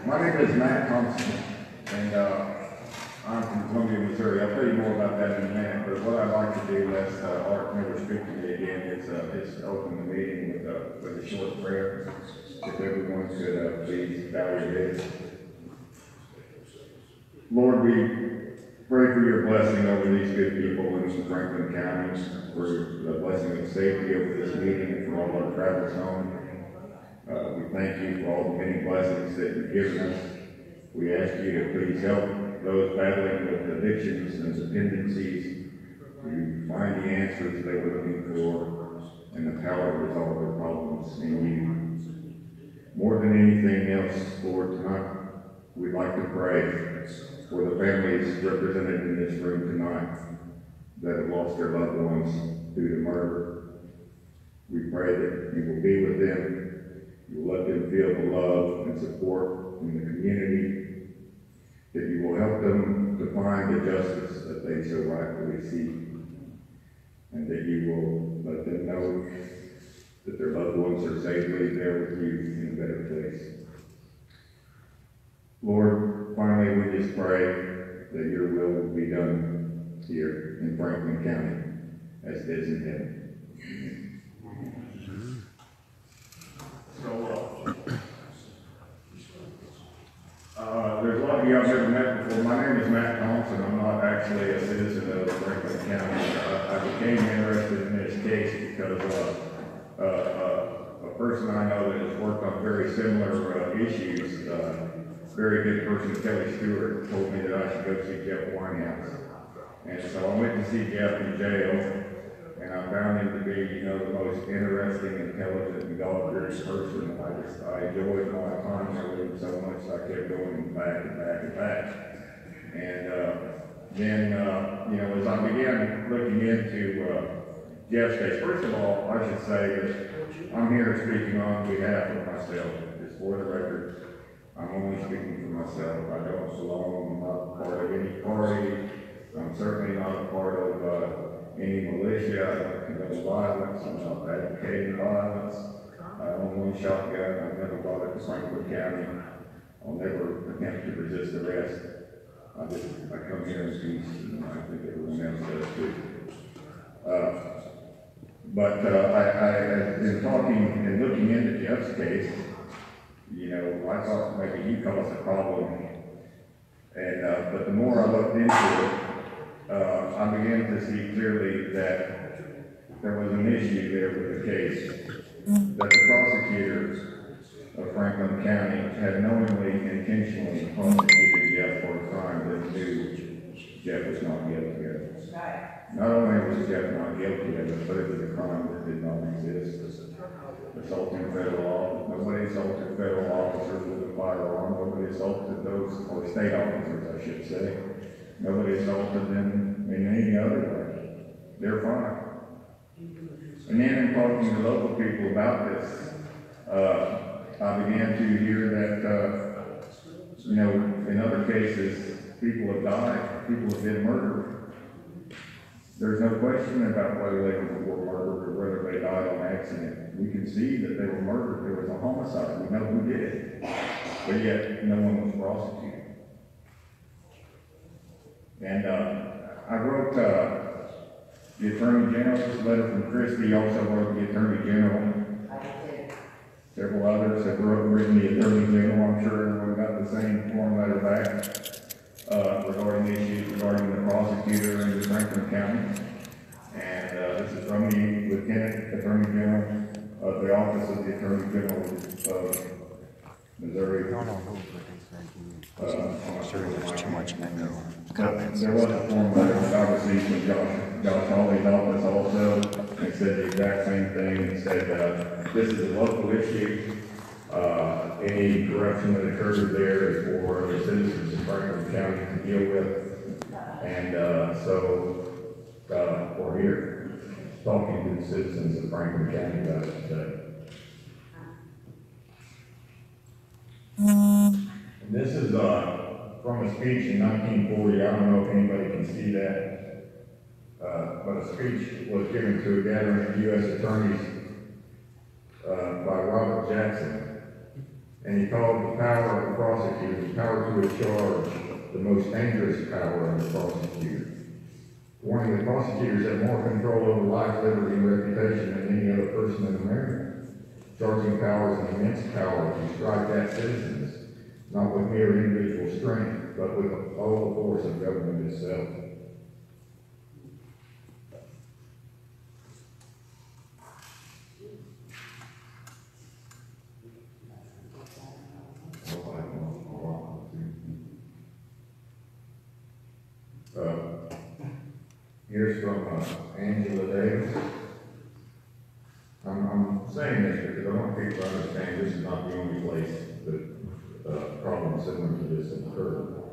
My name is Matt Thompson, and I'm from Columbia, Missouri. I'll tell you more about that in a minute, but what I'd like to do, lest Art never speak to me again, is open the meeting with a short prayer. If everyone could please bow your heads. Lord, we pray for your blessing over these good people in Franklin County, for the blessing of safety over this meeting and for all our travels home. We thank you for all the many blessings that you've given us. We ask you to please help those battling with addictions and dependencies to find the answers they were looking for and the power to resolve their problems in you. More than anything else, Lord, tonight we'd like to pray for the families represented in this room tonight that have lost their loved ones due to murder. We pray that you will be with them. You will let them feel the love and support in the community, that you will help them to find the justice that they so rightfully seek, and that you will let them know that their loved ones are safely there with you in a better place. Lord, finally we just pray that your will will be done here in Franklin County as it is in heaven. There's a lot of you I've never met before. My name is Matt Thompson. I'm not actually a citizen of Franklin County. I became interested in this case because a person I know that has worked on very similar issues, very good person, Kelly Stewart, told me that I should go see Jeff Weinhaus. And so I went to see Jeff in jail, and I found him to be, the most interesting, intelligent, and God-fearing person. I enjoyed my time there with him so much I kept going back and back and back. And then, as I began looking into Jeff's case, first of all, I should say that I'm here speaking on behalf of myself. Just for the record, I'm only speaking for myself. I don't belong, I'm not part of any party. I'm certainly not a part of any militia. I don't condone violence. I'm not advocating violence. I own one shotgun. I've never bought it to Franklin County. I'll never attempt to resist arrest. I come here in peace, and I think everyone else does too. But I have been talking and looking into Jeff's case. I thought maybe he caused a problem, and but the more I looked into it, I began to see clearly that there was an issue there with the case, that the prosecutors of Franklin County had knowingly and intentionally prosecuted Jeff for a crime that knew Jeff was not guilty of. Not only was Jeff not guilty of it, but it was a crime that did not exist. Assaulting federal officers. Nobody assaulted federal officers with a firearm. Nobody assaulted those, or state officers, I should say. Nobody assaulted them in any other way. They're fine. And then in talking to local people about this, I began to hear that, in other cases, people have died, people have been murdered. There's no question about whether they were murdered or whether they died on accident. We can see that they were murdered. There was a homicide. We know who did it. But yet, no one was prosecuted. And I wrote the Attorney General's letter from Christie, also wrote the Attorney General. Several others have written the Attorney General. I'm sure everyone got the same form letter back regarding the issues regarding the prosecutor in Franklin County. And this is from the Lieutenant Attorney General of the Office of the Attorney General of Missouri. Sure, there's too much echo. Comments. There was a form letter that I received from Josh Hawley's office also, and said the exact same thing. It said this is a local issue. Any corruption that occurred there is for the citizens of Franklin County to deal with. And so we're here talking to the citizens of Franklin County about it today. And this is from a speech in 1940. I don't know if anybody can see that, but a speech was given to a gathering of U.S. attorneys by Robert Jackson. And he called the power of the prosecutor, the power to a charge, the most dangerous power of the prosecutor. Warning, the prosecutors have more control over life, liberty, and reputation than any other person in America. Charging power is an immense power to strike at citizens, not with mere individual strength, but with all the force of government itself. Here's from Angela Davis. I'm saying this because I want people to understand this is not the only place that problems similar to this have occurred.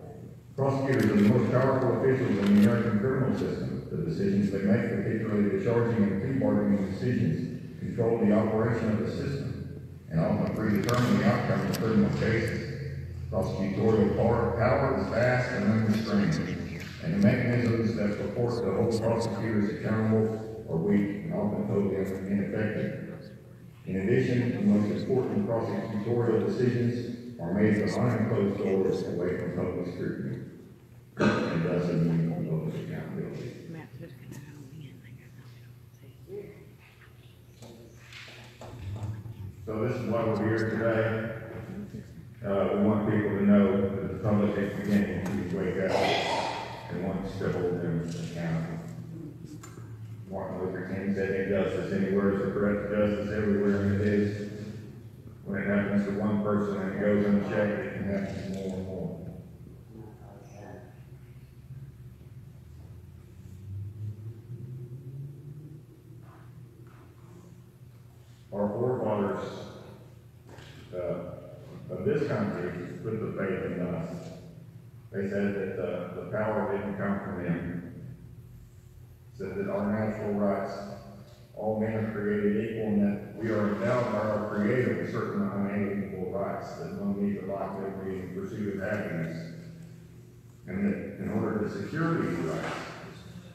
Prosecutors are the most powerful officials in the American criminal system. The decisions they make, particularly the charging and plea bargaining decisions, control the operation of the system and often predetermine the outcome of criminal cases. Prosecutorial power is vast and unrestrained, and the mechanisms that purport to hold prosecutors accountable are weak and often totally ineffective. In addition, the most important prosecutorial decisions are made behind closed doors away from public scrutiny, and thus immune from public accountability. So this is why we're here today. We want people to know that the public is beginning to wake up and wants to hold them accountable. Martin Luther King said, "Injustice anywhere is a threat to justice everywhere," and it is. When it happens to one person and it goes unchecked, it can happen to more and more. Our forefathers of this country put the faith in us. They said that the power didn't come from them. Said that our natural rights, all men are created equal, and that we are endowed by our Creator with certain unalienable rights, that one needs a life, liberty, and pursuit of happiness. And that in order to secure these rights,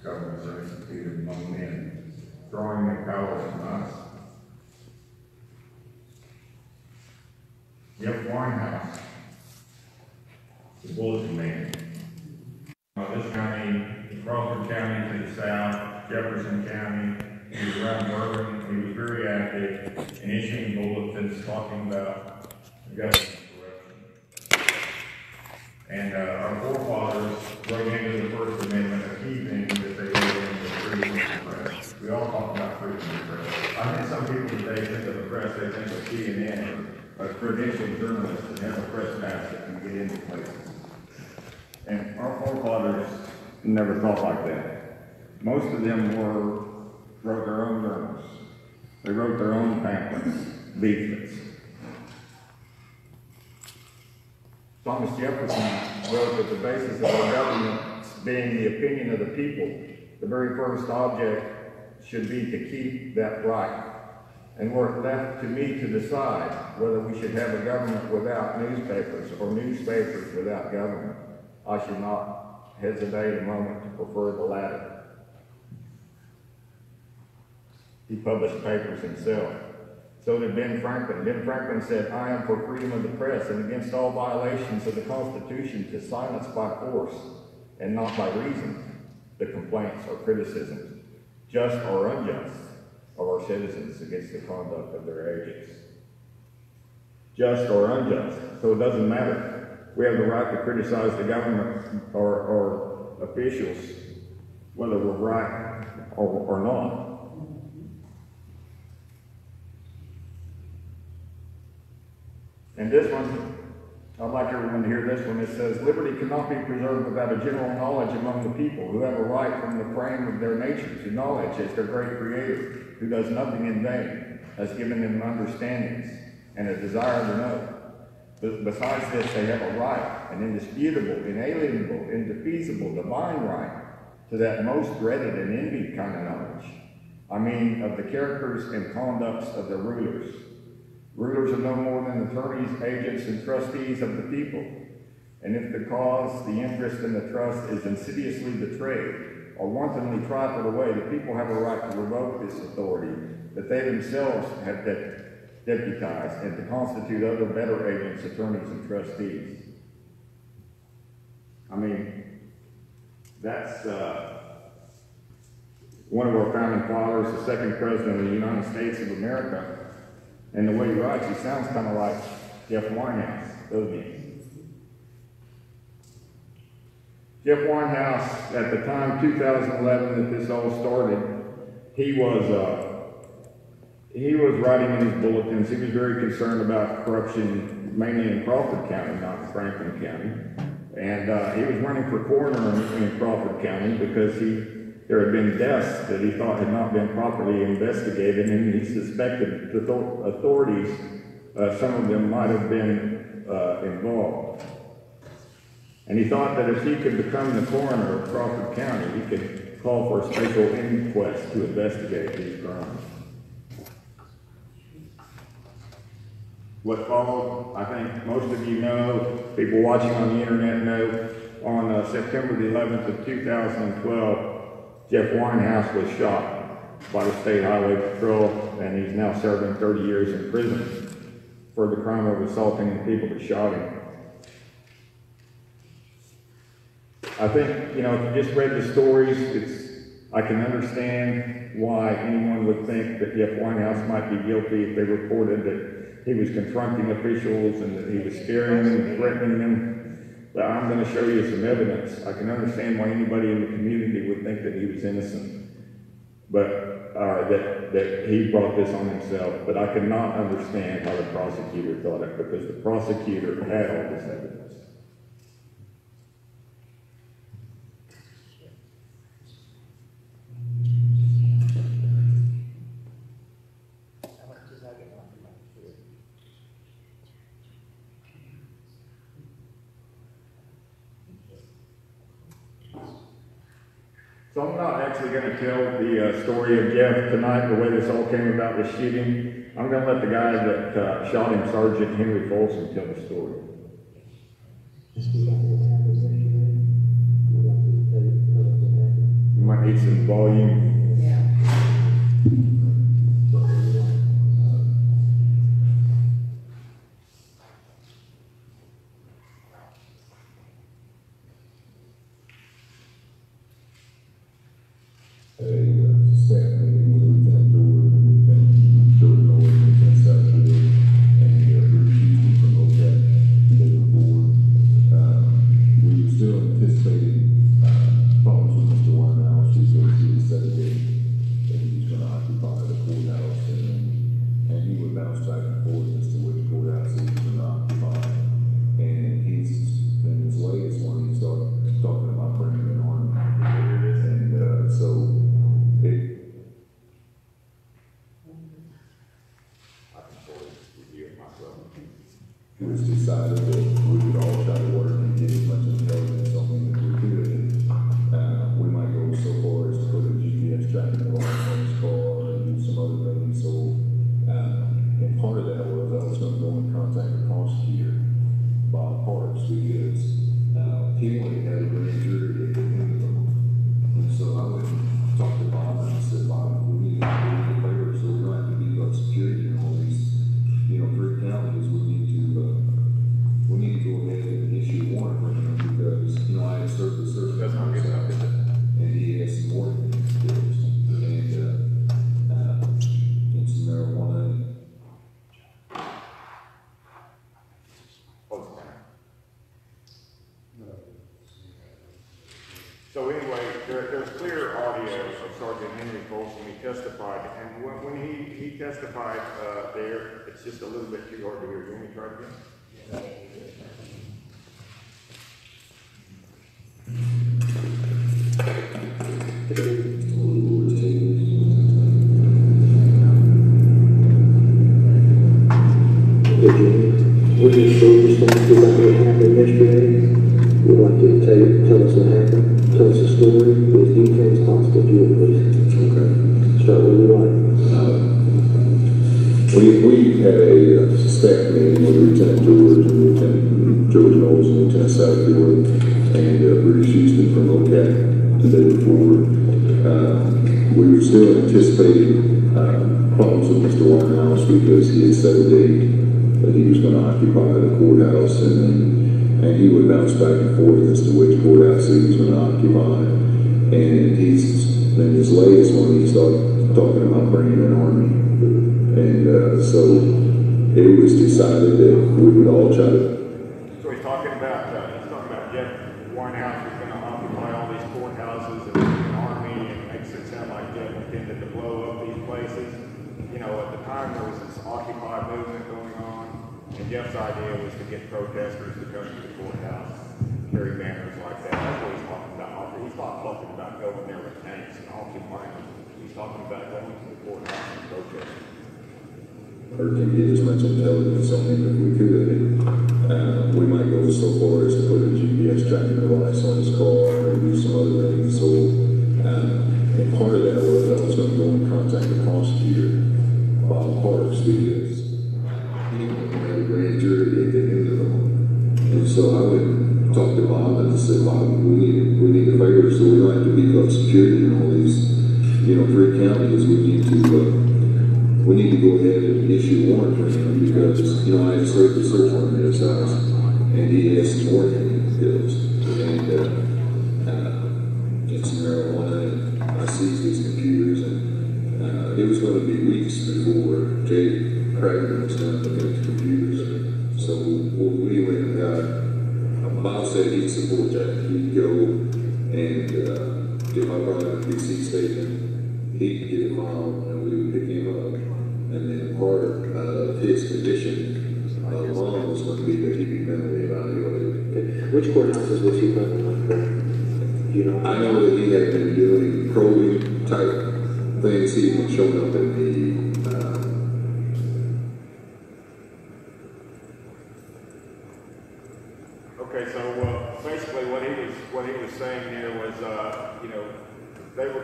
governments are instituted among men, drawing their powers from us. Yep, Weinhaus, the bulletin man. This county, Crawford County to the south, Jefferson County, he was around Bourbon, he was very active in issuing bulletins talking about government corruption. And our forefathers wrote into the First Amendment a key thing that they wrote into freedom of the press. We all talk about freedom of the press. I think some people today think of the press, they think of CNN or a credentialed journalist that have a press pass that can get into places. And our forefathers never thought like that. Most of them wrote their own journals. They wrote their own pamphlets, leaflets. Thomas Jefferson wrote that the basis of our government being the opinion of the people, the very first object should be to keep that right. And were it left to me to decide whether we should have a government without newspapers or newspapers without government, I should not hesitate a moment to prefer the latter. He published papers himself. So did Ben Franklin. Ben Franklin said, "I am for freedom of the press and against all violations of the Constitution, to silence by force and not by reason the complaints or criticisms, just or unjust, of our citizens against the conduct of their agents." Just or unjust. So it doesn't matter. We have the right to criticize the government or officials, whether we're right or not. And this one, I'd like everyone to hear this one. It says, "Liberty cannot be preserved without a general knowledge among the people, who have a right from the frame of their nature to knowledge as their great Creator, who does nothing in vain, has given them understandings and a desire to know. But besides this, they have a right, an indisputable, inalienable, indefeasible, divine right to that most dreaded and envied kind of knowledge. I mean, of the characters and conducts of the rulers. Rulers are no more than attorneys, agents, and trustees of the people. And if the cause, the interest, and the trust is insidiously betrayed or wantonly trifled away, the people have a right to revoke this authority that they themselves have deputized, and to constitute other better agents, attorneys, and trustees. I mean, that's one of our founding fathers, the second president of the United States of America, and the way he writes, he sounds kind of like Jeff Weinhaus, doesn't he? Jeff Weinhaus, at the time, 2011, that this all started, he was writing in his bulletins. He was very concerned about corruption, mainly in Crawford County, not in Franklin County. And he was running for coroner in Crawford County because there had been deaths that he thought had not been properly investigated, and he suspected the authorities, some of them might have been involved. And he thought that if he could become the coroner of Crawford County, he could call for a special inquest to investigate these crimes. What followed, I think most of you know, people watching on the internet know, on September the 11th of 2012, Jeff Weinhaus was shot by the State Highway Patrol, and he's now serving 30 years in prison for the crime of assaulting the people that shot him. I think, you know, if you just read the stories, I can understand why anyone would think that Jeff Weinhaus might be guilty if they reported that he was confronting officials and that he was scaring them and threatening them. But I'm going to show you some evidence. I can understand why anybody in the community would think that he was innocent, but that he brought this on himself. But I cannot understand how the prosecutor thought it, because the prosecutor had all this evidence. So I'm not actually going to tell the story of Jeff tonight, the way this all came about, the shooting. I'm going to let the guy that shot him, Sergeant Henry Folsom, tell the story. You might need some volume. It was decided that we could all try to work and get as much intelligence on him as we could. We might go so far as to put a GPS tracking device on his car and do some other things. So, and part of that was I was going to go and contact the prosecutor, Bob Parks, because he wanted to have a grand jury at the end of them. And so I went and talked to Bob and I said, Bob, we need to do the favor so we don't have to be about security in all these, you know, 3 counties. We need to go ahead and issue a warrant for him because, you know, I had served the search. That's not good enough, is it? And he has some more things to do. And some marijuana. So anyway, there's clear audio of Sergeant Henry Folsom. He testified, and when he testified there, it's just a little bit too hard to hear. You want me to try it again? We're just so responsible about what happened yesterday. We'd like you to tell us what happened. Tell us a story as detailed as possible, if you would, please. Okay. Start where you like. We had a staff meeting with Lieutenant George and Lieutenant George Knowles and Lieutenant Southfield and Bruce Houston from OCAT the day before. We were still anticipating problems with Mr. Weinhaus because he had set a date that he was going to occupy the courthouse, and he would bounce back and forth as to which courthouse he was going to occupy. And in his latest one, he started talking about bringing an army. And so it was decided that we would all try to. So he's talking about Jeff Weinhaus is going to occupy all these courthouses and an army, and makes it sound like Jeff intended to blow up these places. You know, at the time there was this Occupy movement going on, and Jeff's idea was to get protesters to come to the courthouse, carry banners like that. That's what he's talking about. He's not talking about going there with tanks and occupying them. He's talking about going to the courthouse and protesting. Or to get as much intelligence on him if we could. We might go so far as to put a GPS tracking device on his car and do some other things. So, and part of that was I was going to go and contact the prosecutor, Bob Parks, because he had a grand jury at the end of the month. And so I went talk to Bob and I said, Bob, we need a favor so we don't have to beef up security in all these, 3 counties. We need to go ahead and issue a warrant for him because, I had served the search warrant at his house and he has some more skills and get some marijuana, and I seized his computers, and it was going to be weeks before Jay Craig was done looking at the computers. So we went and got, Bob said he'd support that. He'd go and get my brother a PC statement, he'd get a file, and we would pick him up. And then part of his condition alone was going to be that he be mentally evaluated. Okay. Which courthouses was he planning on for? I know that he had been doing probing type things. He had shown up in the Okay, so basically what he was saying there was, they were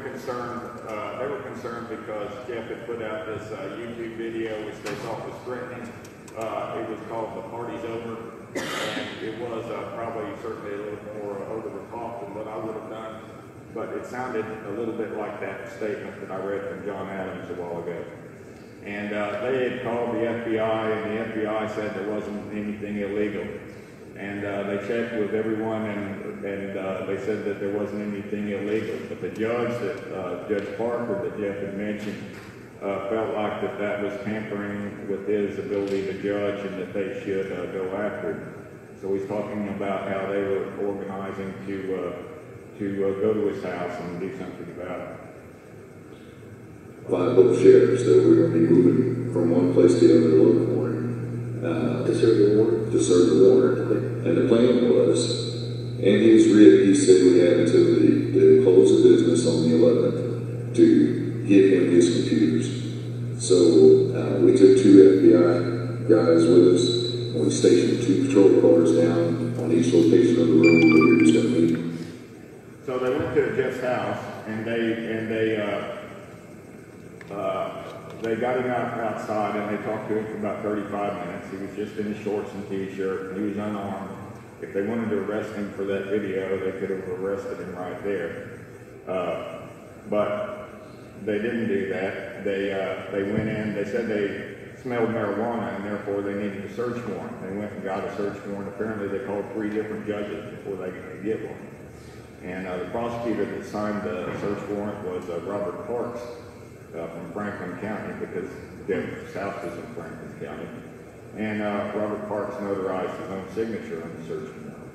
concerned because Jeff had put out this YouTube video which they thought was threatening. It was called "The Party's Over," and it was probably certainly a little more over the top than what I would have done, but it sounded a little bit like that statement that I read from John Adams a while ago. And they had called the FBI, and the FBI said there wasn't anything illegal. And they checked with everyone, and they said that there wasn't anything illegal. But the judge, Judge Parker, that Jeff had mentioned, felt like that was tampering with his ability to judge, and that they should go after him. So he's talking about how they were organizing to go to his house and do something about it. 5 local sheriffs that we were going to be moving from one place to the other to look for him. To serve the warrant? To serve the warrant. And the plan was, and he's written, he said we had until the close of business on the 11th to give him his computers. So we took 2 FBI guys with us, and we stationed 2 patrol cars down on each location of the road where we were just going to meet. So they went to Jeff's house, and they got him outside, and they talked to him for about 35 minutes. He was just in his shorts and t-shirt, and he was unarmed. If they wanted to arrest him for that video, they could have arrested him right there. But they didn't do that. They went in, they said they smelled marijuana, and therefore they needed a search warrant. They went and got a search warrant. Apparently they called 3 different judges before they could get one. And the prosecutor that signed the search warrant was Robert Parks from Franklin County, because Jeff's house was in Franklin County. And Robert Parks notarized his own signature on the search warrant.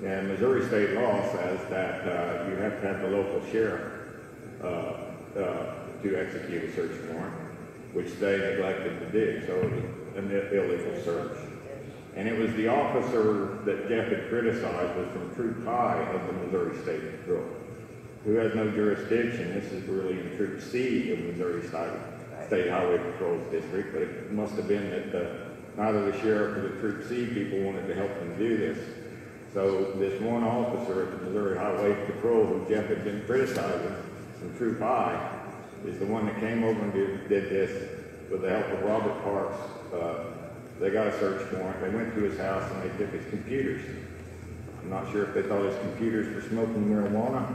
And Missouri state law says that you have to have the local sheriff to execute a search warrant, which they neglected to do, so it was an illegal search. And it was the officer that Jeff had criticized was from Troop High of the Missouri State Patrol, who has no jurisdiction. This is really in Troop C of Missouri State Highway Patrol's district, but it must have been that neither the sheriff or the Troop C people wanted to help them do this. So this one officer at the Missouri Highway Patrol, who Jeff had been criticizing from Troop High, is the one that came over and did this with the help of Robert Parks. They got a search warrant. They went to his house and they took his computers. I'm not sure if they thought his computers were smoking marijuana,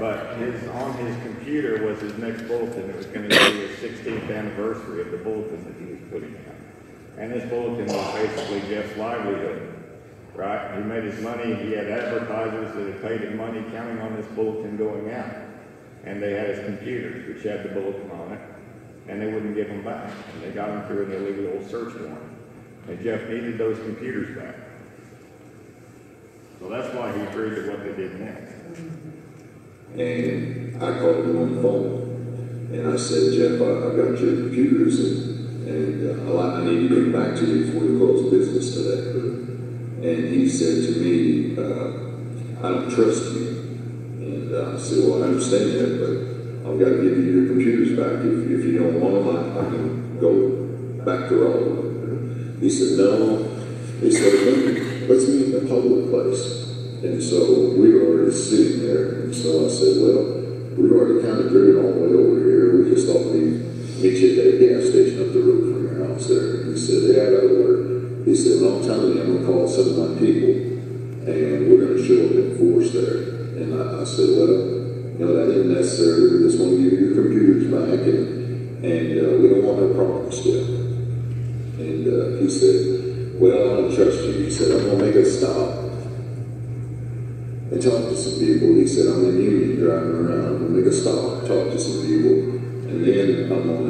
but on his computer was his next bulletin. It was going to be a 16 15th anniversary of the bulletin that he was putting out. And this bulletin was basically Jeff's livelihood, right? He made his money, he had advertisers that had paid him money counting on this bulletin going out. And they had his computers, which had the bulletin on it, and they wouldn't give them back. And they got him through an illegal search warrant. And Jeff needed those computers back. So that's why he agreed to what they did next. And I called him on the phone, and I said, Jeff, I got your computers, and I need to get back to you before we close business today. And he said to me, I don't trust you. And I said, well, I understand that, but I've got to give you your computers back. If you don't want them, I can go back to all of them. He said, no. He said, let's meet in a public place. And so we were already sitting there. And so I said, well, we've already kind of driven all the way over here. We just thought we'd meet you at a gas station up the road from your house there. And he said, yeah, that'll work. He said, well, I'm telling you, I'm going to call some of my people, and we're going to show up in force there. And I said, well, you know, that isn't necessary. We just want to give you your computers back, and we don't want no problems still. And he said, well, I don't trust you. He said, I'm going to make a stop and talk to some people. He said, I'm in Union driving around. I'm going to make a stop, talk to some people, and then I'm going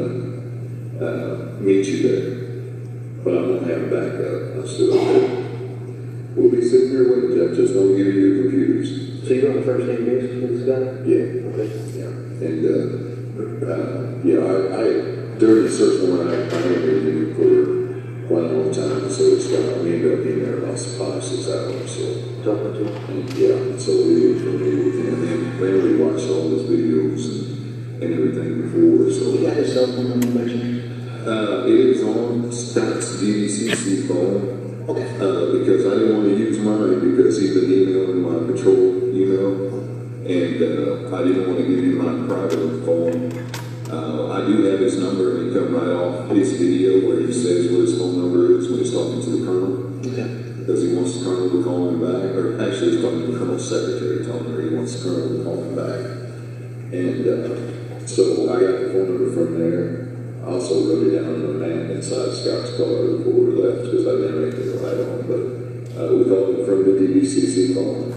to meet you there. But I'm going to have backup. I said, okay. We'll be sitting here waiting, Jeff. Just don't give you your computers. So you're on the first name basis with this guy? Yeah. Okay. Yeah. And, during the search warrant, I interviewed him for quite a long time. So we ended up being there about 5-6 hours. So. Talking to him? And, yeah. So we were familiar with him. And we watched all his videos and everything before. So. You got his cell phone number, mentioned? It is on Scott's DDCC phone. Okay. Because I didn't want to use mine because he's been emailing my patrol email, and I didn't want to give him my private phone. I do have his number, and he come right off his video where he says what his phone number is when he's talking to the colonel. Okay. Because he wants the colonel to call him back, or actually he's talking to the colonel's secretary, telling her he wants the colonel to call him back. And so I got the phone number from there. I also wrote it down on the map inside Scott's car before we left because I didn't have anything to write on. But we called him from the DBCC phone.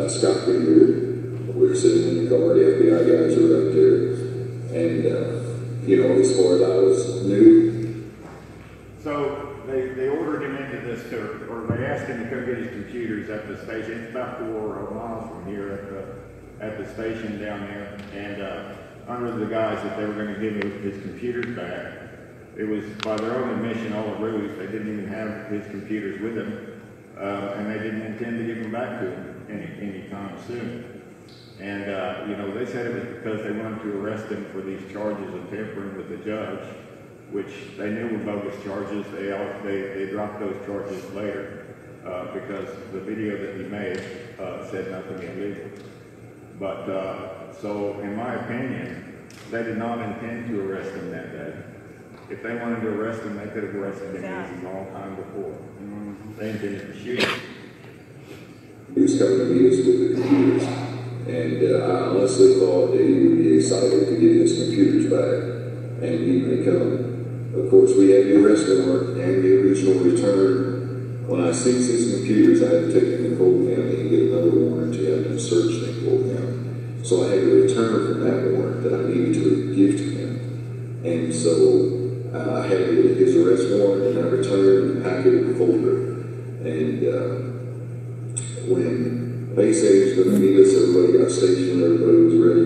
Scott could hear it. We were sitting in the car. The FBI guys were up there. And, you know, as far as I was new. So they ordered him into this, or they asked him to come get his computers at the station. It's about 4 miles from here at the station down there. And under the guise that they were going to give him his computers back. It was by their own admission, all a ruse. They didn't even have his computers with them, and they didn't intend to give them back to him any time soon. And you know, they said it was because they wanted to arrest him for these charges of tampering with the judge, which they knew were bogus charges. They dropped those charges later because the video that he made said nothing illegal. But so, in my opinion, they did not intend to arrest him that day. If they wanted to arrest him, they could have arrested him a long time before. They intended to shoot him. He was coming to meet us with the computers, and I honestly thought that he would be excited to get his computers back, and he may come. Of course, we had the arrest warrant and the original return. When I seized his computers, I had to take them to Cole County and get another warrant to have them searched in Cole County. So I had to return from that warrant that I needed to give to him. And so I had his arrest warrant, and I returned the packet in the folder. And when they said he was going to meet us, everybody got stationed, everybody was ready.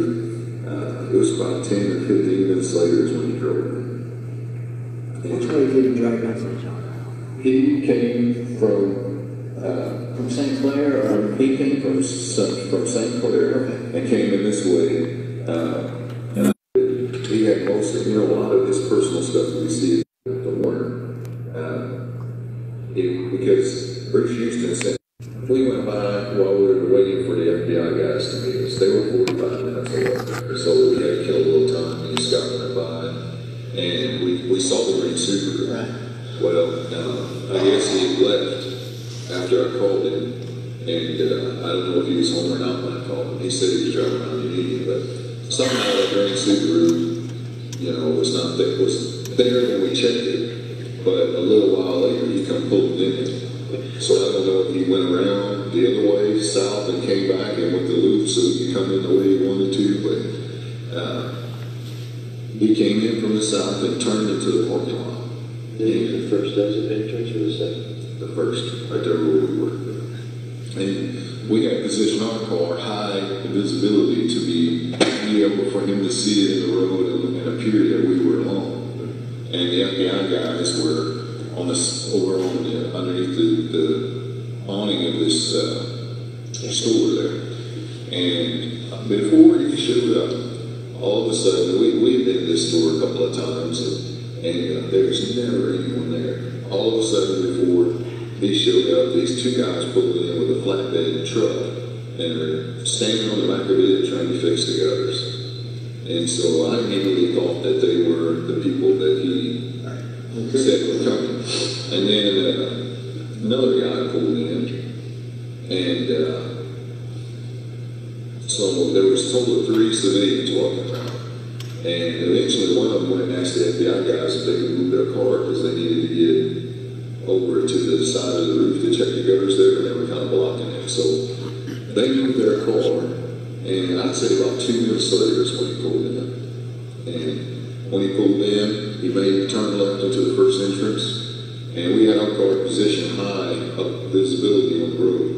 It was about 10 or 15 minutes later is when he drove in. Which way did he drive back? He came from St. Clair, or? he came from St. Clair, and came in this way. And he had most of, a lot of his personal stuff that we see in the warrant. Because Bruce Houston said, we went by while we were waiting for the FBI guys to meet us. They were 45 minutes away. So we had to kill a little time, and Scott went by, and we saw the green Subaru. Right. Well, I guess he had left after I called him, and I don't know if he was home or not when I called him. He said he was driving around the Union, but somehow that green Subaru You know, it was not that it was there when we checked it, but a little while later he come pulling in. So I don't know if he went around the other way, south, and came back and went the loop so he could come in the way he wanted to, but he came in from the south and turned into the parking lot. The first exit entrance or the second? The first, right there where we were. And we had positioned our car high visibility to be able for him to see it in the road and appear that we were alone. And the FBI guys were on this over on the underneath the awning of this store there. And before he showed up, all of a sudden we've been in this store a couple of times and there's never anyone there. All of a sudden before he showed up, these two guys pulled in with a flatbed truck and they're standing on the back of it trying to fix the gutters. And so I immediately thought that they were the people that he said were coming. And then another guy pulled in and so there was a total of 3 civilians walking around. And eventually one of them went and asked the FBI guys if they could move their car because they needed to get over to the side of the roof to check the gutters there, and they were kind of blocking it. So they moved their car, and I'd say about 2 minutes later is when he pulled in. And when he pulled in, he made a turn left into the first entrance, and we had our car positioned high up visibility on the road.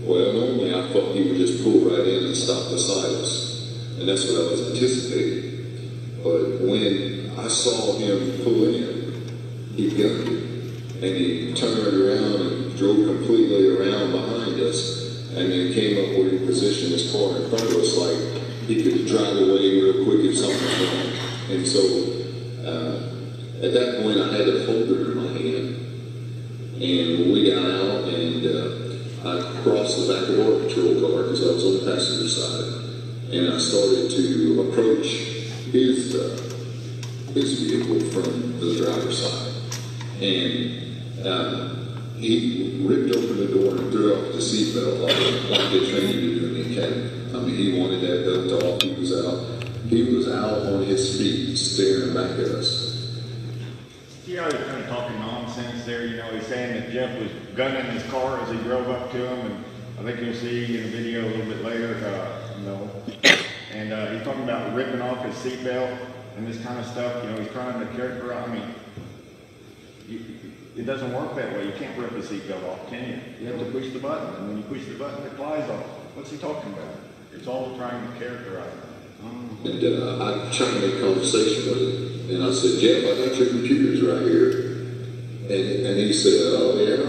Well, normally I thought he would just pull right in and stop beside us, and that's what I was anticipating. But when I saw him pull in, he gunned it. And he turned around and drove completely around behind us and then came up where he positioned his car in front of us like he could drive away real quick if something was wrong. And so at that point I had the folder in my hand. And we got out and I crossed the back of our patrol car because I was on the passenger side. And I started to approach his vehicle from the driver's side. And he ripped open the door and threw off the seatbelt like they trained you to do in the academy. I mean, he wanted that belt off. He was out on his feet staring back at us. You know, he's kind of talking nonsense there. You know, he's saying that Jeff was gunning his car as he drove up to him, and I think you'll see in the video a little bit later, and he's talking about ripping off his seatbelt and this kind of stuff. You know, he's trying to characterize, I mean, it doesn't work that way. You can't rip the seatbelt off, can you? You have to push the button, and when you push the button, it flies off. What's he talking about? It's all trying to characterize it. And I tried to make conversation with him, and I said, Jeff, I got your computers right here. And he said, oh yeah.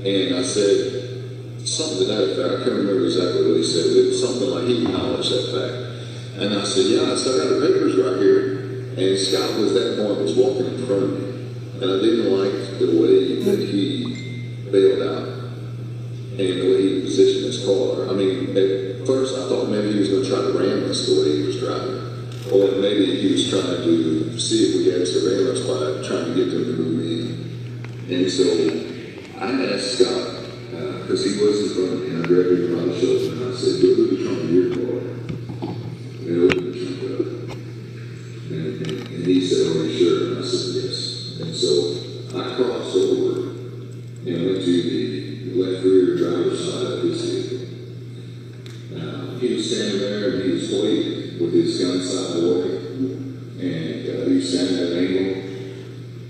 And I said, something to that effect. I can't remember exactly what he said. It was something like he acknowledged that fact. And I said, yeah, I said, I got the papers right here. And Scott was at that point was walking in front of me. And I didn't like the way that he bailed out and the way he positioned his car. I mean, at first I thought maybe he was going to try to ram us the way he was driving. Or maybe he was trying to see if we had surveillance by trying to get them to move in. And so I asked Scott, because he was in front of me, and I grabbed him by the shoulder and I said, look at the trunk of your car. And look at the trunk of it. And he said, are you sure? And I said, yes. And so I crossed over and went to the left rear driver's side of his vehicle. He was standing there and he was waiting with his gun side away. And he was standing at an angle.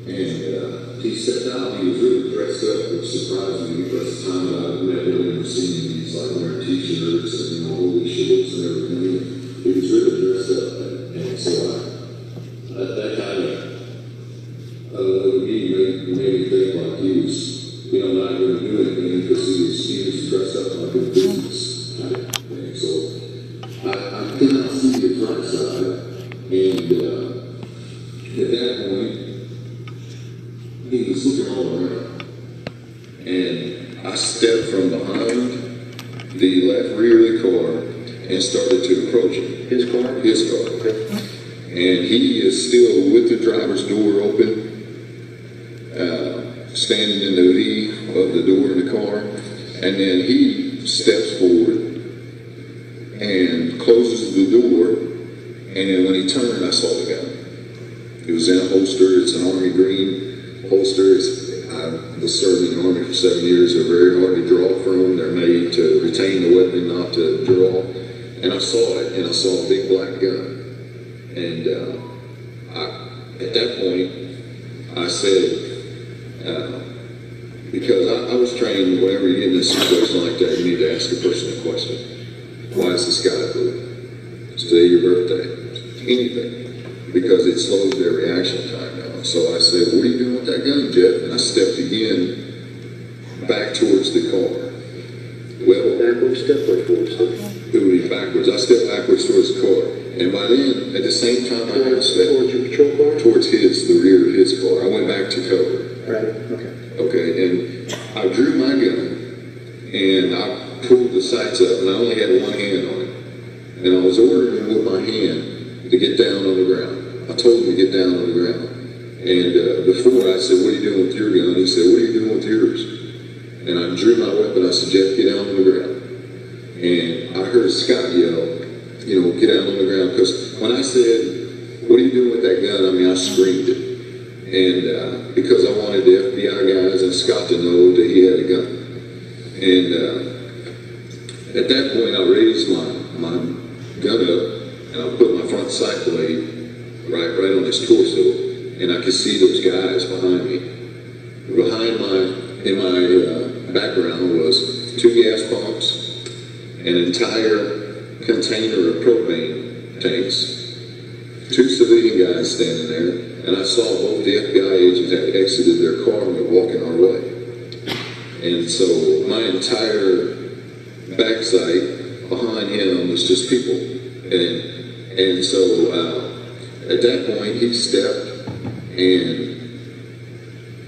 And he stepped out. He was really dressed up, which surprised me because the time that I've met him and seen him, he's like wearing t-shirts and holy shorts and everything. He was really dressed up. And so that kind of he made me think like he was, not going to do anything because he was dressed up like a business type thing. So I could not see the front side, and at that point, he was looking all around, and I stepped from behind the left rear of the car and started to approach him. His car? His car. Okay. And he is still with the driver's door open, standing in the V of the door in the car, and then he steps forward and closes the door, and then when he turned, I saw the gun. It was in a holster. It's an Army green holster. I was serving in the Army for 7 years. They're very hard to draw from. They're made to retain the weapon, not to draw. And I saw it, and I saw a big black gun. And at that point, I said, because I was trained, whenever you get in a situation like that, you need to ask a person a question. Why is the sky blue? Is today your birthday? Anything. Because it slows their reaction time down. So I said, what are you doing with that gun, Jeff? And I stepped again back towards the car. Well, Backwards, step or forward step? it would be backwards. I stepped backwards towards the car. And by then, at the same time, I had stepped Towards your patrol car? towards the rear of his car. I went back to cover. Right, okay. Okay, and I drew my gun, and I pulled the sights up, and I only had one hand on it. And I was ordering him with my hand to get down on the ground. I told him to get down on the ground. And before I said, what are you doing with your gun? He said, what are you doing with yours? And I drew my weapon. I said, Jeff, get down on the ground. And I heard Scott yell, get down on the ground. Because when I said, what are you doing with that gun? I mean, I screamed it. And because I wanted the FBI guys and Scott to know that he had a gun. And at that point, I raised my gun up, and I put my front sight blade right on his torso, and I could see those guys behind me. In my background was 2 gas pumps, an entire container of propane tanks, 2 civilian guys standing there, and I saw both the FBI agents had exited their car and were walking our way. And so my entire backside behind him was just people. And so at that point, he stepped and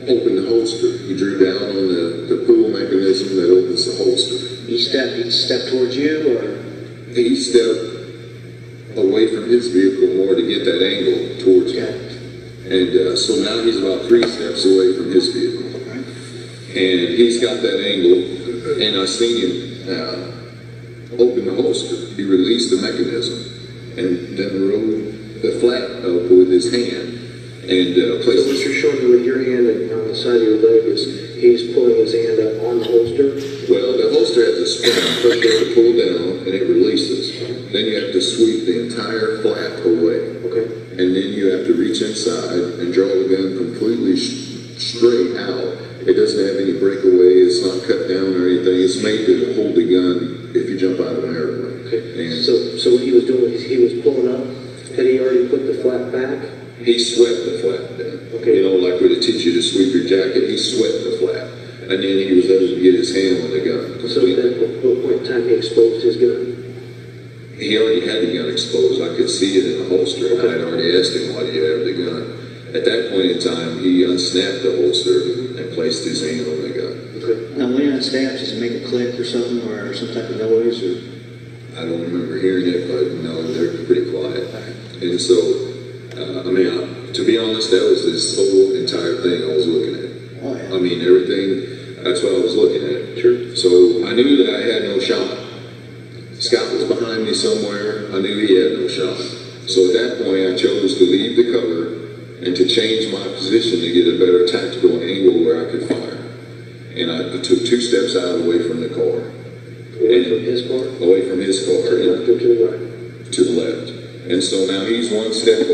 opened the holster. He drew down on the pull mechanism that opens the holster. He stepped towards you, or? He stepped away from his vehicle more to get that angle towards me. And so now he's about 3 steps away from his vehicle. And he's got that angle, and I seen him open the holster. He released the mechanism, and then rolled the flap up with his hand, and placed So what you're showing me with your hand on the side of your leg is he's pulling his hand up on the holster? Well, the holster has a spring. First you have to pull down, and it releases. Then you have to sweep the entire flap away. Okay. And then you have to reach inside and draw the gun completely straight out. It doesn't have any breakaway. It's not cut down or anything. It's made to hold the gun if you jump out of an airplane. Okay. And So what he was doing is he was pulling up. Had he already put the flap back? he swept the flap down. Okay. Like when they teach you to sweep your jacket, he swept the flap. And then he was able to get his hand on the gun. So at what point in time he exposed his gun? He already had the gun exposed. I could see it in the holster. I had already asked him why do you have the gun. At that point in time, he unsnapped the holster and placed his hand on the gun. Okay. Now, when it unsnaps, does it make a click or something, or some type of noise, or? I don't remember hearing it, but no, they're pretty quiet. And so, to be honest, that was this whole entire thing I was looking at. Oh, yeah. I mean, everything, that's what I was looking at. Sure. So I knew that I had no shot. Scott was behind me somewhere. I knew he had no shot. So at that point, I chose to leave the cover and to change my position to get a better tactical angle where I could fire. And I took 2 steps out away from the car. Away from his car? Away from his car. To the left or to the right? To the left. And so now he's 1 step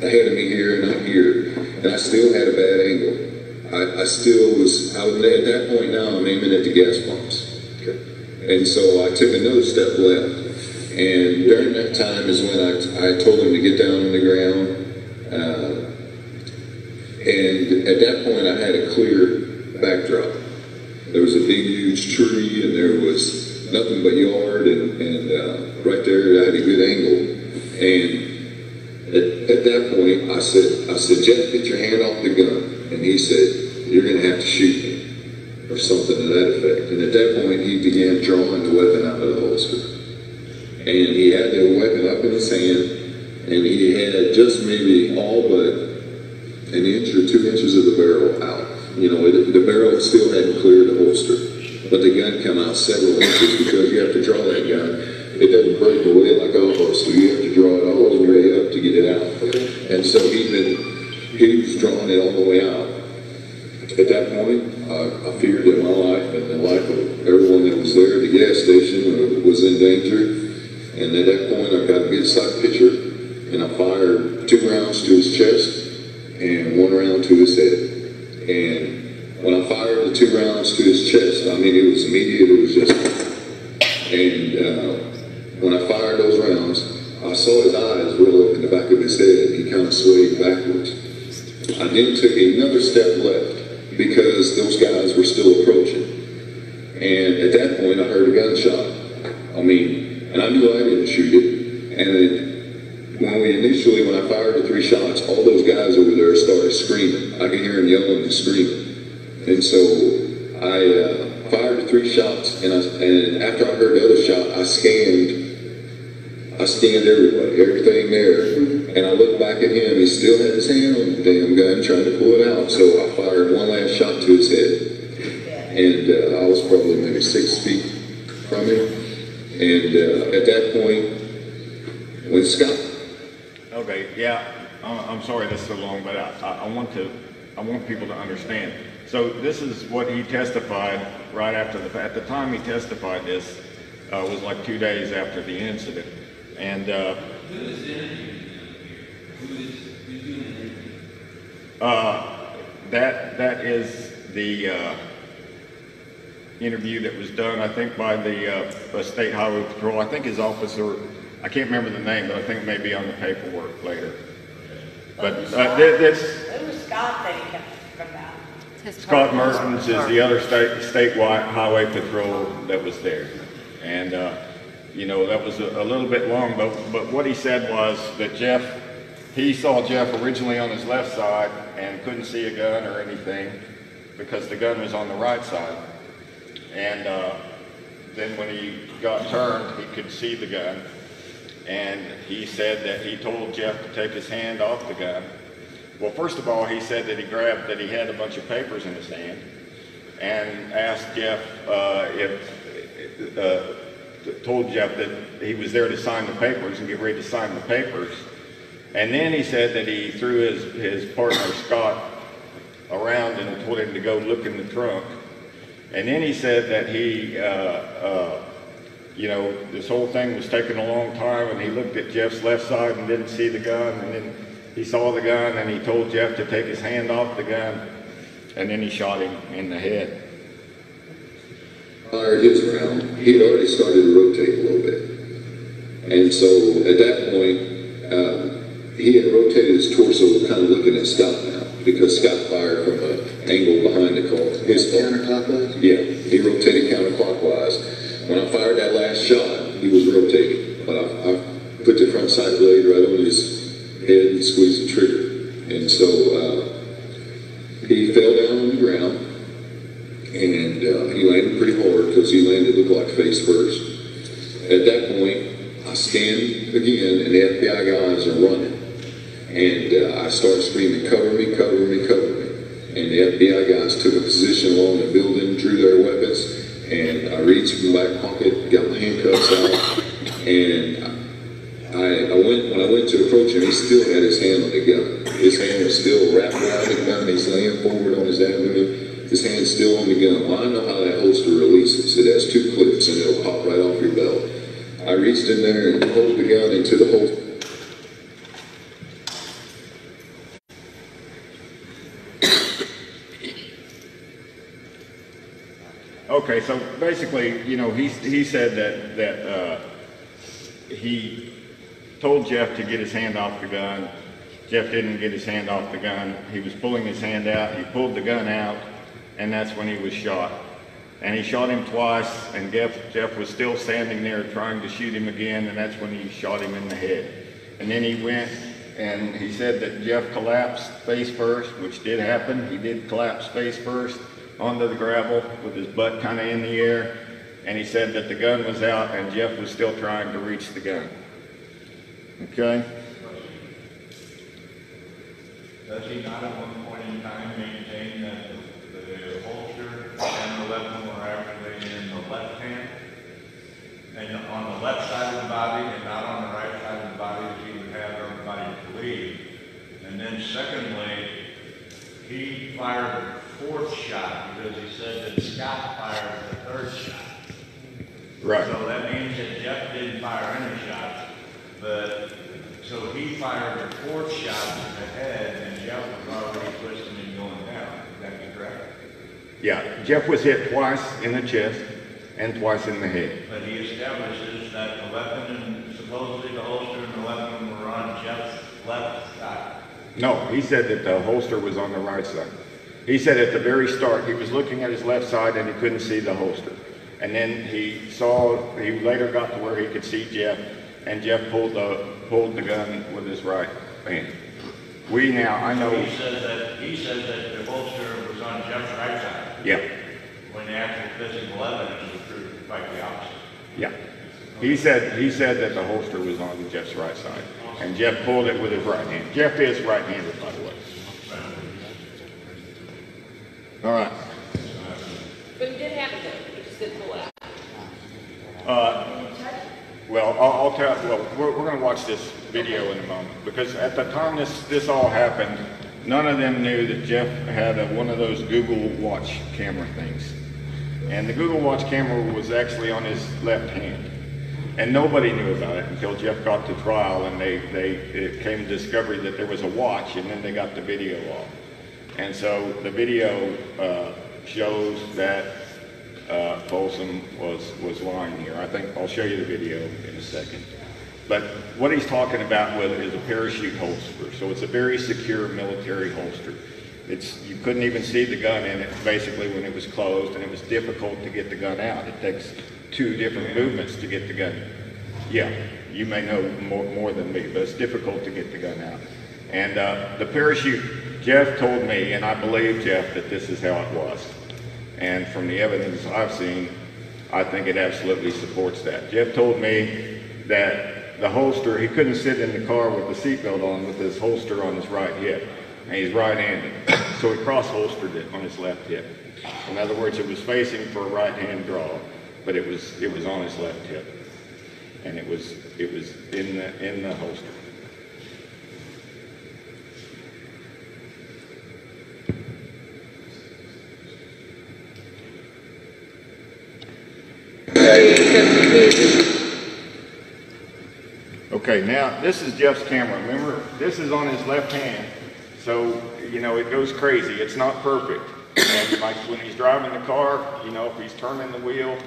ahead of me here and I'm here. And I still had a bad angle. I was at that point now, I'm aiming at the gas pumps. Okay. And so I took another step left. And during that time is when I told him to get down on the ground. And at that point I had a clear backdrop. There was a big, huge tree and there was nothing but yard and right there I had a good angle. And at that point I said, Jeff, get your hand off the gun. And he said, you're going to have to shoot me, or something to that effect. And at that point, he began drawing the weapon out of the holster. And he had the weapon up in his hand, and he had just maybe all but 1 inch or 2 inches of the barrel out. The barrel still hadn't cleared the holster, but the gun came out several inches because you have to draw that gun it doesn't break away like ours, so you have to draw it all the way up to get it out. And so he was drawing it all the way out. At that point, I feared that my life and the life of everyone that was there at the gas station was in danger. And at that point, I got a good sight picture, and I fired 2 rounds to his chest and 1 round to his head. And when I fired the 2 rounds to his chest, I mean, it was immediate. It was just, and when I fired those rounds, I saw his eyes roll up in the back of his head, and he kind of swayed backwards. I then took another step left, because those guys were still approaching. And at that point, I heard a gunshot. I mean, and I knew I didn't shoot it. And when I fired the 3 shots, all those guys over there started screaming. I could hear them yelling and screaming. And so I fired the 3 shots, and after I heard the other shot, I scanned everybody, everything there. And I looked back at him, he still had his hand on the damn gun trying to pull it out. So I fired 1 last shot to his head. And I was probably maybe 6 feet from him. And at that point, when Scott... Okay, yeah, I'm sorry this is so long, but I want people to understand. So this is what he testified right after at the time he testified this, was like 2 days after the incident. And that is the interview that was done, I think, by the State Highway Patrol. I think his officer, I can't remember the name, but I think it may be on the paperwork later. But this... It was Scott that he kept from that. Scott Mertens is the other statewide highway patrol that was there. And, you know, that was a little bit long, but what he said was that he saw Jeff originally on his left side and couldn't see a gun or anything because the gun was on the right side. And then when he got turned, he could see the gun. And he said that he told Jeff to take his hand off the gun. Well, first of all, he said that he had a bunch of papers in his hand and asked Jeff told Jeff that he was there to sign the papers and get ready to sign the papers. And then he said that he threw his partner Scott around and told him to go look in the trunk. And then he said that he, you know, this whole thing was taking a long time, and he looked at Jeff's left side and didn't see the gun, and then he saw the gun, and he told Jeff to take his hand off the gun, and then he shot him in the head. Fired his round, he had already started to rotate a little bit. And so at that point, he had rotated his torso, kind of looking at Scott now, because Scott fired from an angle behind the car. His counterclockwise? Yeah, he rotated counterclockwise. When I fired that last shot, he was rotating, but I put the front side blade right on his head and squeezed the trigger. And so he fell down on the ground, and he landed pretty hard because he landed, looked like face first. At that point, I scanned again, and the FBI guys are running. And I started screaming, "Cover me, cover me, cover me." And the FBI guys took a position along the building, drew their weapons, and I reached in my back pocket, got my handcuffs out, and when I went to approach him, he still had his hand on the gun. His hand was still wrapped around the gun, he's laying forward on his abdomen, his hand's still on the gun. Well, I know how that holster releases. It has 2 clips, and it'll pop right off your belt. I reached in there and pulled the gun into the holster. Okay, so basically, you know, he said that he told Jeff to get his hand off the gun. Jeff didn't get his hand off the gun. He was pulling his hand out. He pulled the gun out, and that's when he was shot. And he shot him twice, and Jeff was still standing there trying to shoot him again, and that's when he shot him in the head. And then he went, and he said that Jeff collapsed face first, which did happen. He did collapse face first onto the gravel with his butt kind of in the air, and he said that the gun was out and Jeff was still trying to reach the gun. Okay? Does he not at one point in time maintain that the holster and the weapon were actually in the left hand and on the left side of the body and not on the right side of the body as he would have everybody believe. And then secondly, he fired the fourth shot because he said that Scott fired the third shot. Right. So that means that Jeff didn't fire any shots, but so he fired the fourth shot in the head, and Jeff was already twisting and going down. Is that correct? Yeah, Jeff was hit twice in the chest and twice in the head. But he establishes that the weapon and supposedly the holster and the weapon were on Jeff's left side. No, he said that the holster was on the right side. He said at the very start, he was looking at his left side and he couldn't see the holster. And then he later got to where he could see Jeff, and Jeff pulled the gun with his right hand. I know. He says that the holster was on Jeff's right side. Yeah. When the actual physical evidence was proved quite the opposite. Yeah. He said that the holster was on Jeff's right side, and Jeff pulled it with his right hand. Jeff is right-handed, by the way. All right. But he did have it, he just didn't pull it out. Well, I'll tell. Well, we're going to watch this video in a moment, because at the time this all happened, none of them knew that Jeff had one of those Google Watch camera things, and the Google Watch camera was actually on his left hand, and nobody knew about it until Jeff got to trial, and it came to discovery that there was a watch, and then they got the video off, and so the video shows that Folsom was lying here. I think I'll show you the video in a second. But what he's talking about is a parachute holster. So it's a very secure military holster. You couldn't even see the gun in it basically when it was closed, and it was difficult to get the gun out. It takes 2 different movements to get the gun. Yeah, you may know more than me, but it's difficult to get the gun out. And the parachute, Jeff told me, and I believe Jeff, that this is how it was. And from the evidence I've seen, I think it absolutely supports that. Jeff told me that the holster, he couldn't sit in the car with the seatbelt on with his holster on his right hip. And he's right-handed. So he cross-holstered it on his left hip. In other words, it was facing for a right-hand draw, but it was on his left hip. And it was in the holster. Okay, now this is Jeff's camera. Remember, this is on his left hand, so it goes crazy. It's not perfect. And like when he's driving the car, if he's turning the wheel,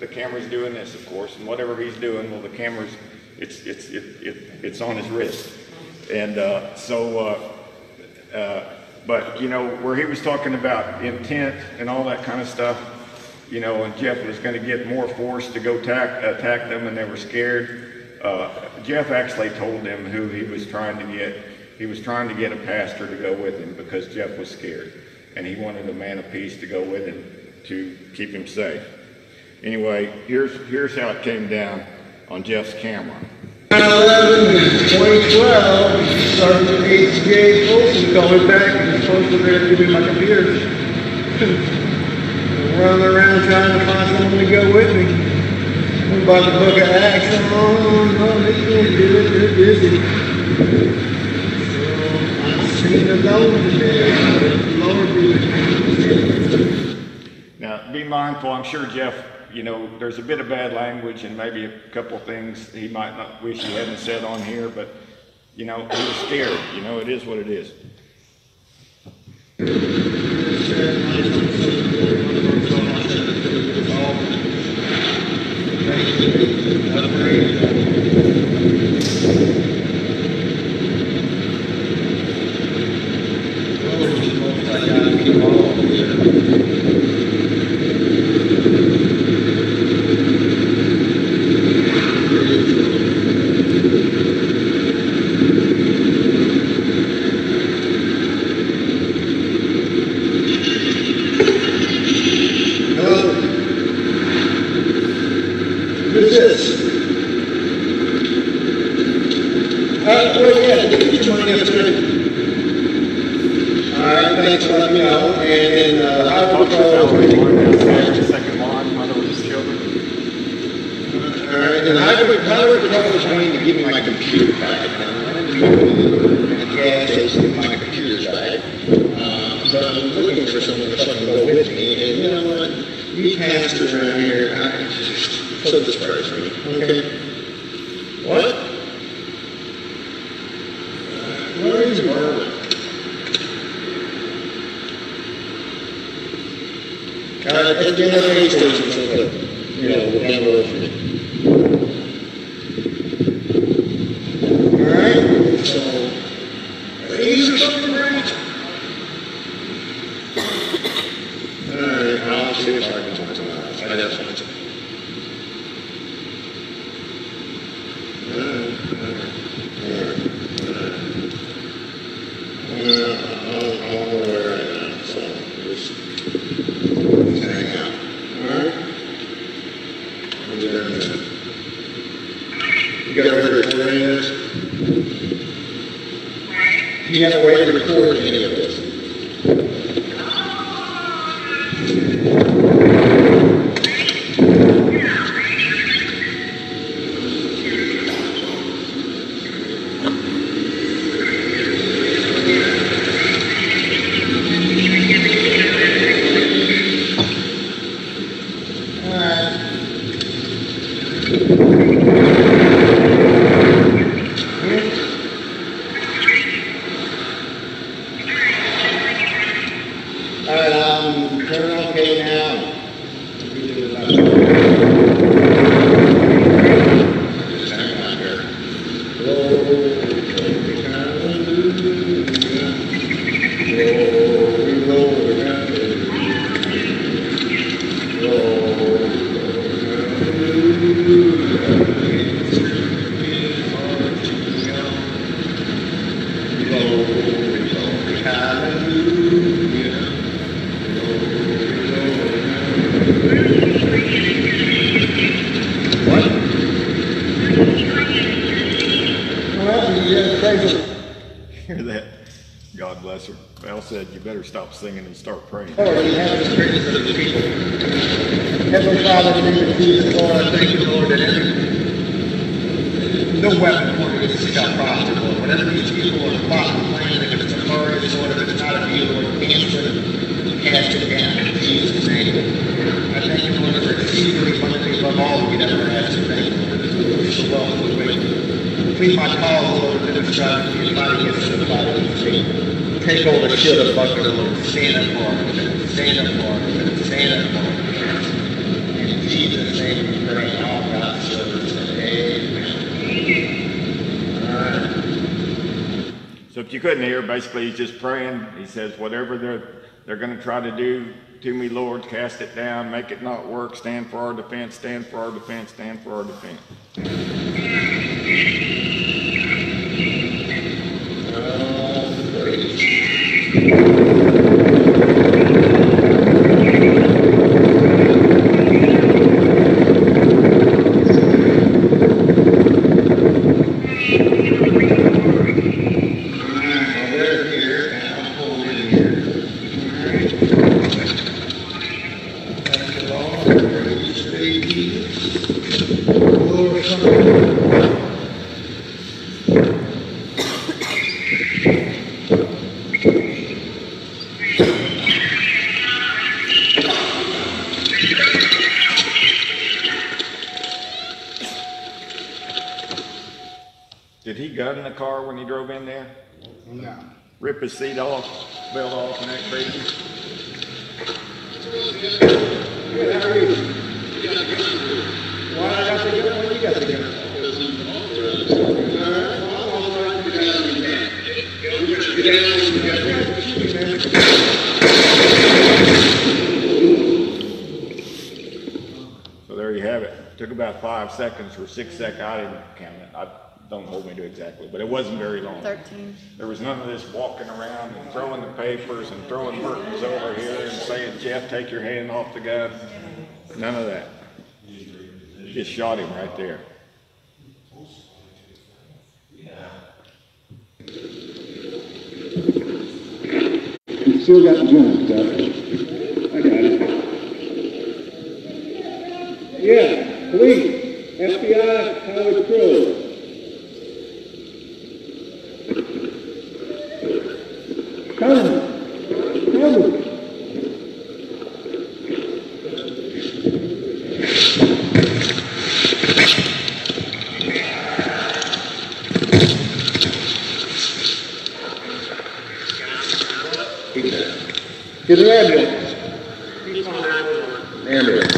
the camera's doing this, of course, and whatever he's doing, well, the camera's it's on his wrist. And but where he was talking about intent and all that kind of stuff. And Jeff was going to get more force to go attack them, and they were scared. Jeff actually told them who he was trying to get. He was trying to get a pastor to go with him because Jeff was scared, and he wanted a man of peace to go with him to keep him safe. Anyway, here's how it came down on Jeff's camera. 2012, Sergeant H.J. Folsom called me back and was supposed to give me my computer. Running around trying to find someone to go with me. I'm about to book an Acts. No, they can't do it. They're busy. So I've seen the Lord today. Lord be. Now, be mindful. I'm sure Jeff, there's a bit of bad language and maybe a couple things he might not wish he hadn't said on here, but he was scared. It is what it is. highway patrol was going to give me my computer back. And I went to the gas station to get my computers back. But I'm looking for someone to fucking go with me. And you know what? You pastors around here, I just so discouraged me. Okay? What? Where is Merlin? It's been a radio station, so you know, down the road from me. Alright, so these are fucking right. Alright, I'll see if I can find someone else. I just want to. I'm aware right now, so just hang out. Alright? I'll be there in a minute. You got a way to record any of this? You have a way to record any of this? Hear that? God bless her. Val said, you better stop singing and start praying. Lord, you have the prayers of the people. Heavenly Father, in the name of Jesus, Lord, I thank you, Lord, that no weapon formed against us shall prosper, Lord. Whatever these people are plotting, planning, if it's a forest, Lord, if it's not of you, Lord, cancel it, cast it down in Jesus' name. I thank you, Lord, for exceedingly abundantly above all we could ever ask to thank you, Lord. You're so welcome to wait. Please my call, Lord, that it's driving to your body against the body of the faith. Take all the shit of bucket, Lord. Stand up for it. Stand up for it. Stand up for it. In Jesus' name we pray. All God's children say amen. All right. So if you couldn't hear, basically he's just praying. He says, whatever they're going to try to do to me, Lord, cast it down, make it not work, stand for our defense, stand for our defense, stand for our defense. Did he gun the car when he drove in there? No. Rip his seat off, belt off, and that crazy? Good, how are you? Why I got the gun? When you got the gun? So there you have it. Took about 5 seconds or 6 seconds. I didn't count it. Don't hold me to exactly, but it wasn't very long. 13. There was none of this walking around and throwing the papers and throwing Mertens over here and saying, Jeff, take your hand off the gun. None of that. Just shot him right there. You still got the gun, Doug. I got it. Yeah, police, FBI. Weinhaus crew. Come. Get an ambulance. Ambulance.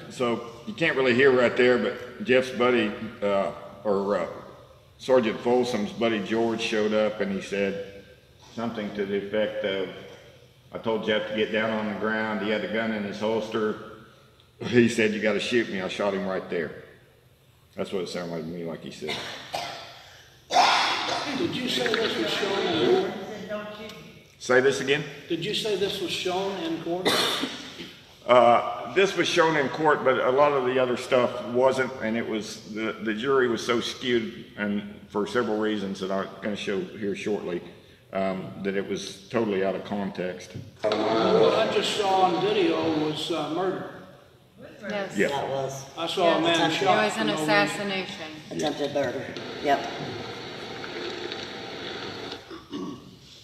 So you can't really hear right there, but Jeff's buddy, Sergeant Folsom's buddy George showed up and he said something to the effect of, I told Jeff to get down on the ground. He had a gun in his holster. He said, you got to shoot me. I shot him right there. That's what it sounded like to me, like he said. Did you say this was shown in court? Say this again? Did you say this was shown in court? This was shown in court, but a lot of the other stuff wasn't, and it was, the jury was so skewed, and for several reasons that I'm going to show here shortly, that it was totally out of context. What I just saw on video was murder. Yes. Yeah. That was I saw a man It shot. was for an no reason. assassination. attempted murder. Yep.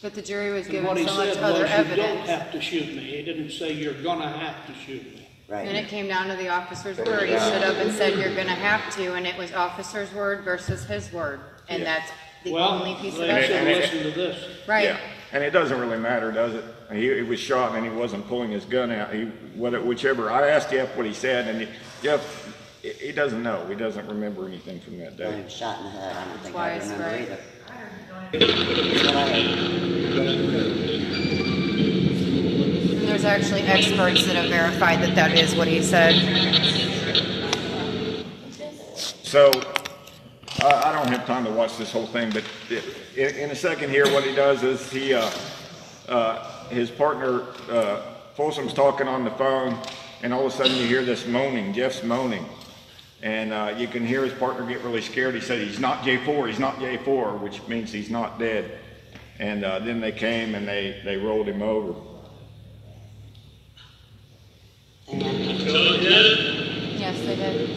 But the jury was And given what he so much said other was, you don't evidence. have to shoot me. He didn't say you're gonna have to shoot me. Right. And it came down to the officer's word. He stood up and said, you're gonna have to, and it was officer's word versus his word. And that's the Well, only piece of they should evidence. listen to this. Right. Yeah, and it doesn't really matter, does it? He was shot and he wasn't pulling his gun out. Whichever. I asked Jeff what he said, and Jeff, he doesn't know. He doesn't remember anything from that day. William shot in the head. I don't think Twice, I remember right? either. That's what I heard. And there's actually experts that have verified that that is what he said. So, I don't have time to watch this whole thing, but in a second here, what he does is his partner, Folsom's talking on the phone, and all of a sudden you hear this moaning, Jeff's moaning. And you can hear his partner get really scared. He said, he's not J4, he's not J4, which means he's not dead. And then they came and they rolled him over. Yes, they did.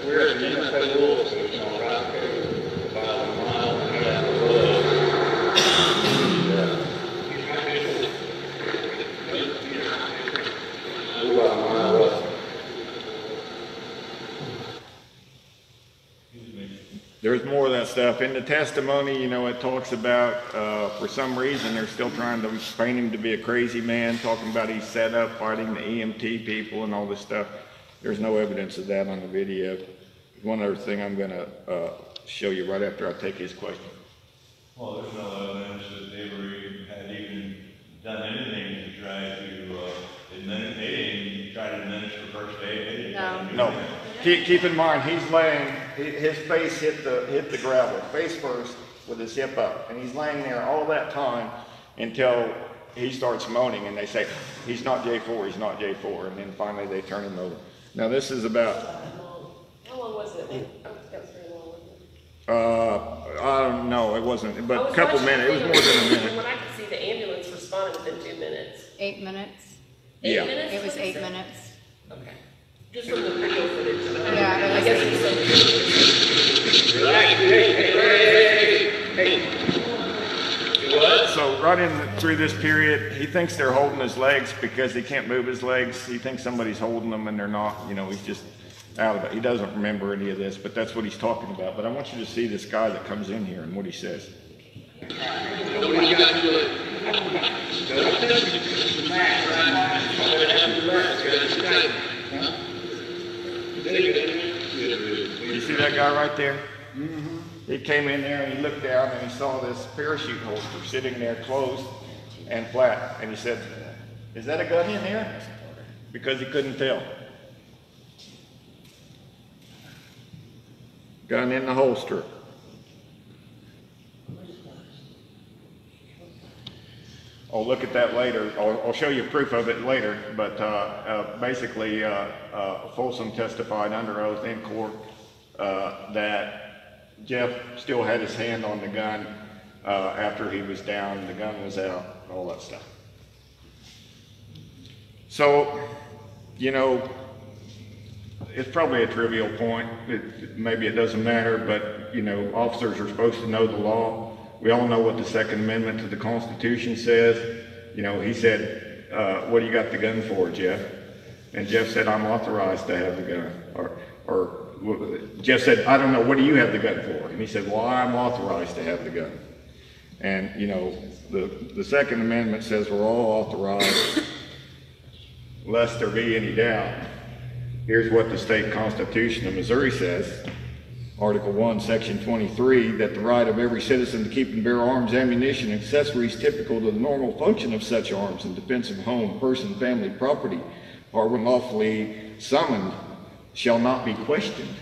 We're at the Minnesota Rules Station on Rock Creek, about a mile and a half away. We're about a mile up. There's more of that stuff. In the testimony, you know, it talks about, for some reason, they're still trying to paint him to be a crazy man, talking about he's set up fighting the EMT people and all this stuff. There's no evidence of that on the video. One other thing I'm going to show you right after I take his question. Well, there's no evidence that they had even done anything to try to try to administer first aid. No. Keep in mind, he's laying, his face hit the gravel, face first with his hip up. And he's laying there all that time until he starts moaning and they say, he's not J4, he's not J4. And then finally they turn him over. Now this is about, How long was it? it? Oh, that was very long. I don't know, it wasn't, but a couple minutes, it was more than a minute. When I could see the ambulance responded within 2 minutes. 8 minutes. 8 Yeah. minutes? It was What is 8 it? minutes. Okay. Just from the video footage. Yeah, it I was guess it's so. So right through this period, he thinks they're holding his legs because he can't move his legs. He thinks somebody's holding them and they're not, you know, he's just out of it. He doesn't remember any of this, but that's what he's talking about. But I want you to see this guy that comes in here and what he says. You see that guy right there? Mm-hmm. He came in there and he looked down and he saw this parachute holster sitting there closed and flat. And he said, "Is that a gun in there?" Because he couldn't tell. Gun in the holster. I'll look at that later. I'll show you proof of it later. But basically, Folsom testified under oath in court that Jeff still had his hand on the gun after he was down. The gun was out, all that stuff. So, you know, it's probably a trivial point. Maybe it doesn't matter, but, you know, officers are supposed to know the law. We all know what the Second Amendment to the Constitution says. You know, he said, "What do you got the gun for, Jeff?" And Jeff said, "I'm authorized to have the gun." Or Jeff said, "I don't know, what do you have the gun for?" And he said, "Well, I'm authorized to have the gun." And, you know, the Second Amendment says we're all authorized, lest there be any doubt. Here's what the state constitution of Missouri says. Article 1, Section 23, that the right of every citizen to keep and bear arms, ammunition, and accessories typical to the normal function of such arms in defense of home, person, family, property, or when lawfully summoned, shall not be questioned.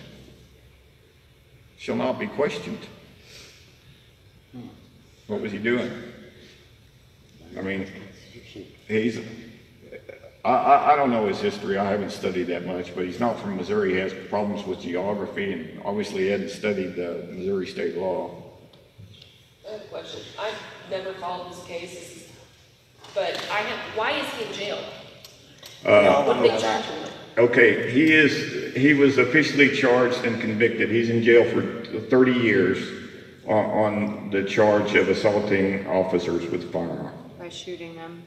Shall not be questioned. What was he doing? I mean, I don't know his history. I haven't studied that much, but he's not from Missouri. He has problems with geography, and obviously he hadn't studied the Missouri state law. I have a question. I've never followed this case, but why is he in jail? What did they charge him with? Okay, he was officially charged and convicted. He's in jail for 30 years on the charge of assaulting officers with a firearm. By shooting them.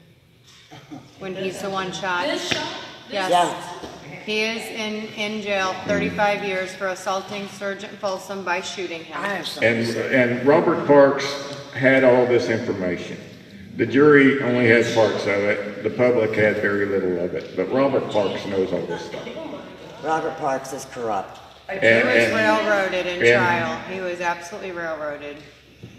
When he's the one shot. This shot? Yes. Yeah. He is in jail 35 years for assaulting Sergeant Folsom by shooting him. And Robert Parks had all this information. The jury only had parts of it. The public had very little of it. But Robert Parks knows all this stuff. Robert Parks is corrupt. He was railroaded in trial. He was absolutely railroaded.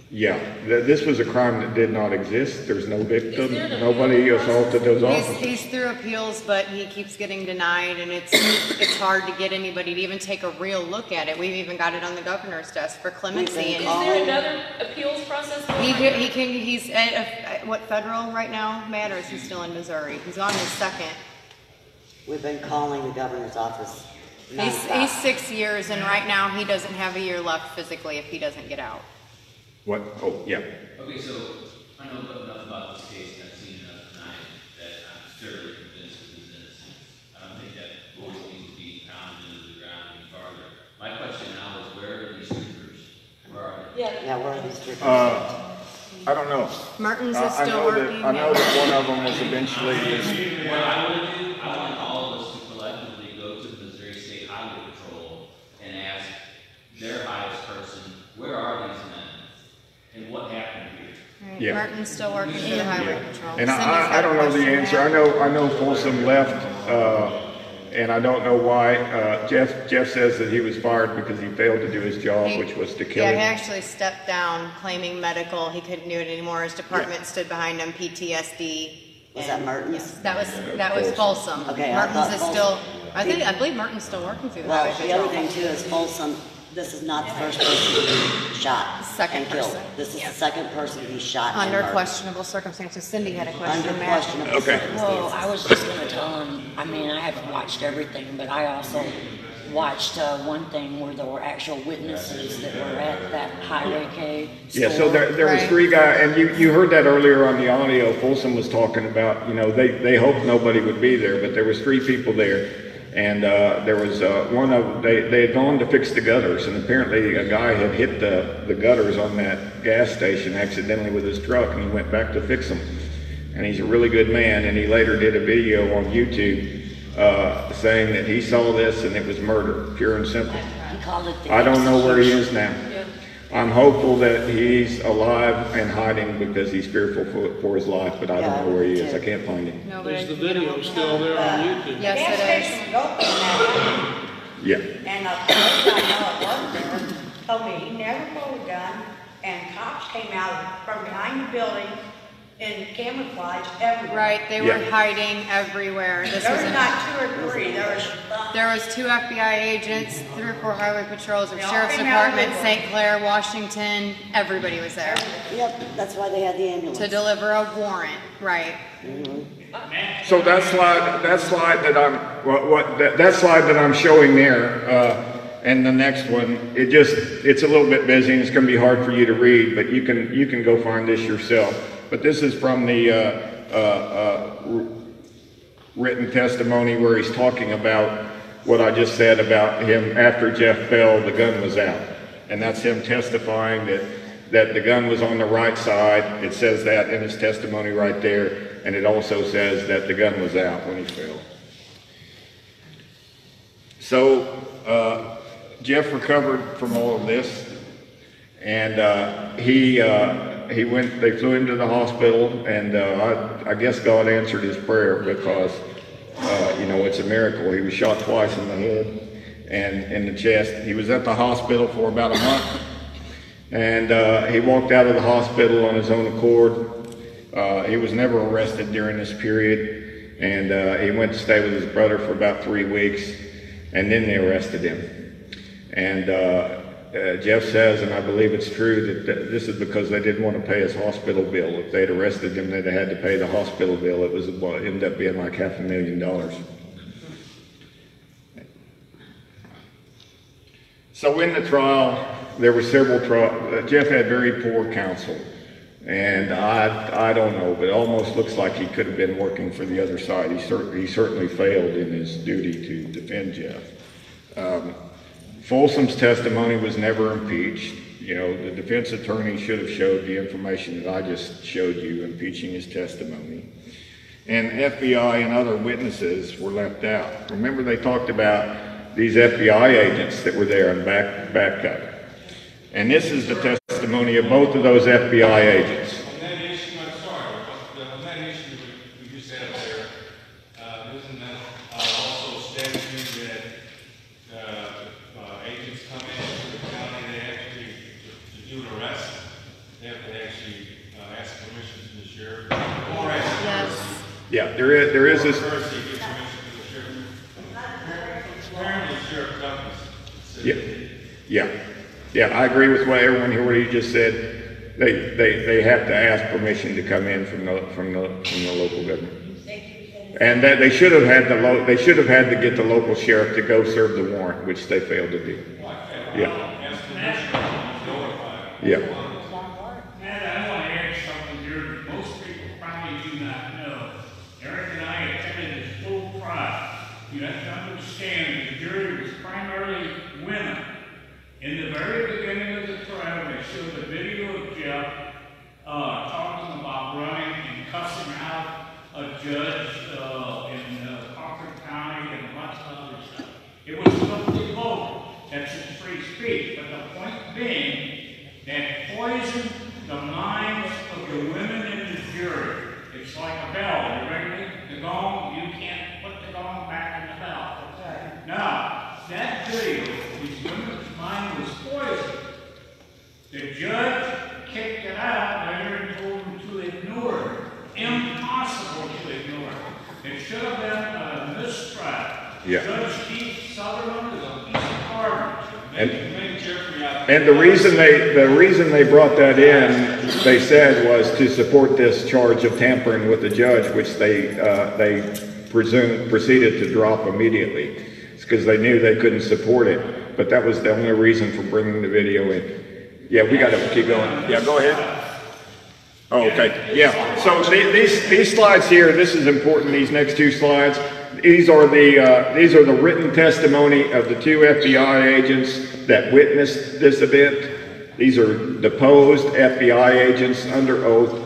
Yeah, this was a crime that did not exist. There's no victim. Nobody assaulted those officers. He's through appeals, but he keeps getting denied, and it's hard to get anybody to even take a real look at it. We've even got it on the governor's desk for clemency. Is there another appeals process? He's at what federal right now matters. He's still in Missouri. He's on his second. We've been calling the governor's office. He's 6 years, and right now he doesn't have a year left physically if he doesn't get out. What? Oh, yeah. Okay, so I know enough about this case, and I've seen enough tonight that I'm fairly convinced that he's innocent. I don't think that voice needs to be pounded into the ground any farther. My question now is, where are these troopers? Where are they? Yeah, where are these troopers? I don't know. Mertens is still working. I know that one of them was eventually. What I want to do, I want all of us to collectively go to the Missouri State Highway Patrol and ask their highest person, where are these men? And what happened here? Right. Yeah. Martin's still working for the highway patrol. And I don't know the answer. I know Folsom left, and I don't know why. Jeff says that he was fired because he failed to do his job, which was to kill him. Yeah, he actually stepped down, claiming medical. He couldn't do it anymore. His department stood behind him, PTSD. Was that Mertens? Yes, that was Folsom. Okay, Mertens is still. I believe Mertens still working through the highway Well, the patrol. other thing too is Folsom. This is not the first person he shot Second and killed. person. This is the second person he shot and Under murdered. questionable circumstances. Cindy had a question. Under Matt. questionable Okay. circumstances. Well, I was just going to tell him, I mean, I haven't watched everything, but I also watched one thing where there were actual witnesses that were at that highway cave store. Yeah, so there was three guys, and you heard that earlier on the audio. Folsom was talking about, you know, they hoped nobody would be there, but there was three people there, and there was one of they had gone to fix the gutters, and apparently a guy had hit the gutters on that gas station accidentally with his truck, and he went back to fix them. And he's a really good man, and he later did a video on YouTube saying that he saw this and it was murder, pure and simple. He called it the I don't know where he is now. Yeah. I'm hopeful that he's alive and hiding because he's fearful for his life, but I don't know where he is. I can't find him. Is the video still there on YouTube? Yes, Gas it station was open that night, Yeah. and the person I know it wasn't there told me he never pulled a gun, and cops came out from behind the building in camouflage everywhere. Right, they were hiding everywhere. This There was was not two or three, There was 2 FBI agents, 3 or 4 highway patrols, a They all sheriff's came out department, everywhere. St. Clair, Washington, everybody was there Yep, that's why they had the ambulance. to deliver a warrant, right? So that slide that I'm showing there, and the next one, it's a little bit busy and it's going to be hard for you to read, but you can go find this yourself. But this is from the written testimony where he's talking about what I just said about him after Jeff fell, the gun was out. And that's him testifying that the gun was on the right side. It says that in his testimony right there. And it also says that the gun was out when he fell. So Jeff recovered from all of this. And they flew him to the hospital, and I guess God answered his prayer because, you know, it's a miracle. He was shot twice in the head and in the chest. He was at the hospital for about a month, and he walked out of the hospital on his own accord. He was never arrested during this period, and he went to stay with his brother for about 3 weeks, and then they arrested him. And Jeff says, and I believe it's true, that this is because they didn't want to pay his hospital bill. If they'd arrested him, they'd have had to pay the hospital bill. It ended up being like $500,000. So in the trial, there were several trials. Jeff had very poor counsel, and I don't know, but it almost looks like he could have been working for the other side. He certainly failed in his duty to defend Jeff. Folsom's testimony was never impeached. You know, the defense attorney should have showed the information that I just showed you, impeaching his testimony. And FBI and other witnesses were left out. Remember, they talked about these FBI agents that were there on backup. And this is the testimony of both of those FBI agents. On that issue, I'm sorry, on that issue we just had there, isn't that also statute that agents come into the county, they actually, to do an arrest, they have to actually ask permission to the sheriff? Or ask Yes. Yeah, there is this. First, he gets permission to the sheriff. Apparently, the sheriff comes. Yeah, I agree with what everyone here, what he just said. They have to ask permission to come in from the local government. And that they should have had to get the local sheriff to go serve the warrant, which they failed to do. Yeah. Yeah. Matt, I want to add something here that most people probably do not know. Eric and I attended this full trial. You have to understand the jury was primarily women. In the very beginning of the trial, they showed a video of Jeff talking about running and cussing out a judge in Crawford County and lots of other stuff. It was totally vulgar. That's his free speech. But the point being that poisoned the minds of the women in the jury. It's like a bell. You ring the gong, you can't put the gong back in the bell. Now, that video, these women's mind was poisoned. The judge kicked it out later and told them to ignore it. Impossible to ignore it. It should have been a mistrial. Yeah. Judge Keith Sutherland is a piece of garbage. And the reason they brought that in, they said, was to support this charge of tampering with the judge, which they proceeded to drop immediately. because they knew they couldn't support it. But that was the only reason for bringing the video in. Yeah, we got to keep going. Yeah, go ahead. Oh, okay. Yeah. So these slides here, this is important. These next two slides. These are the written testimony of the two FBI agents that witnessed this event. These are deposed FBI agents under oath.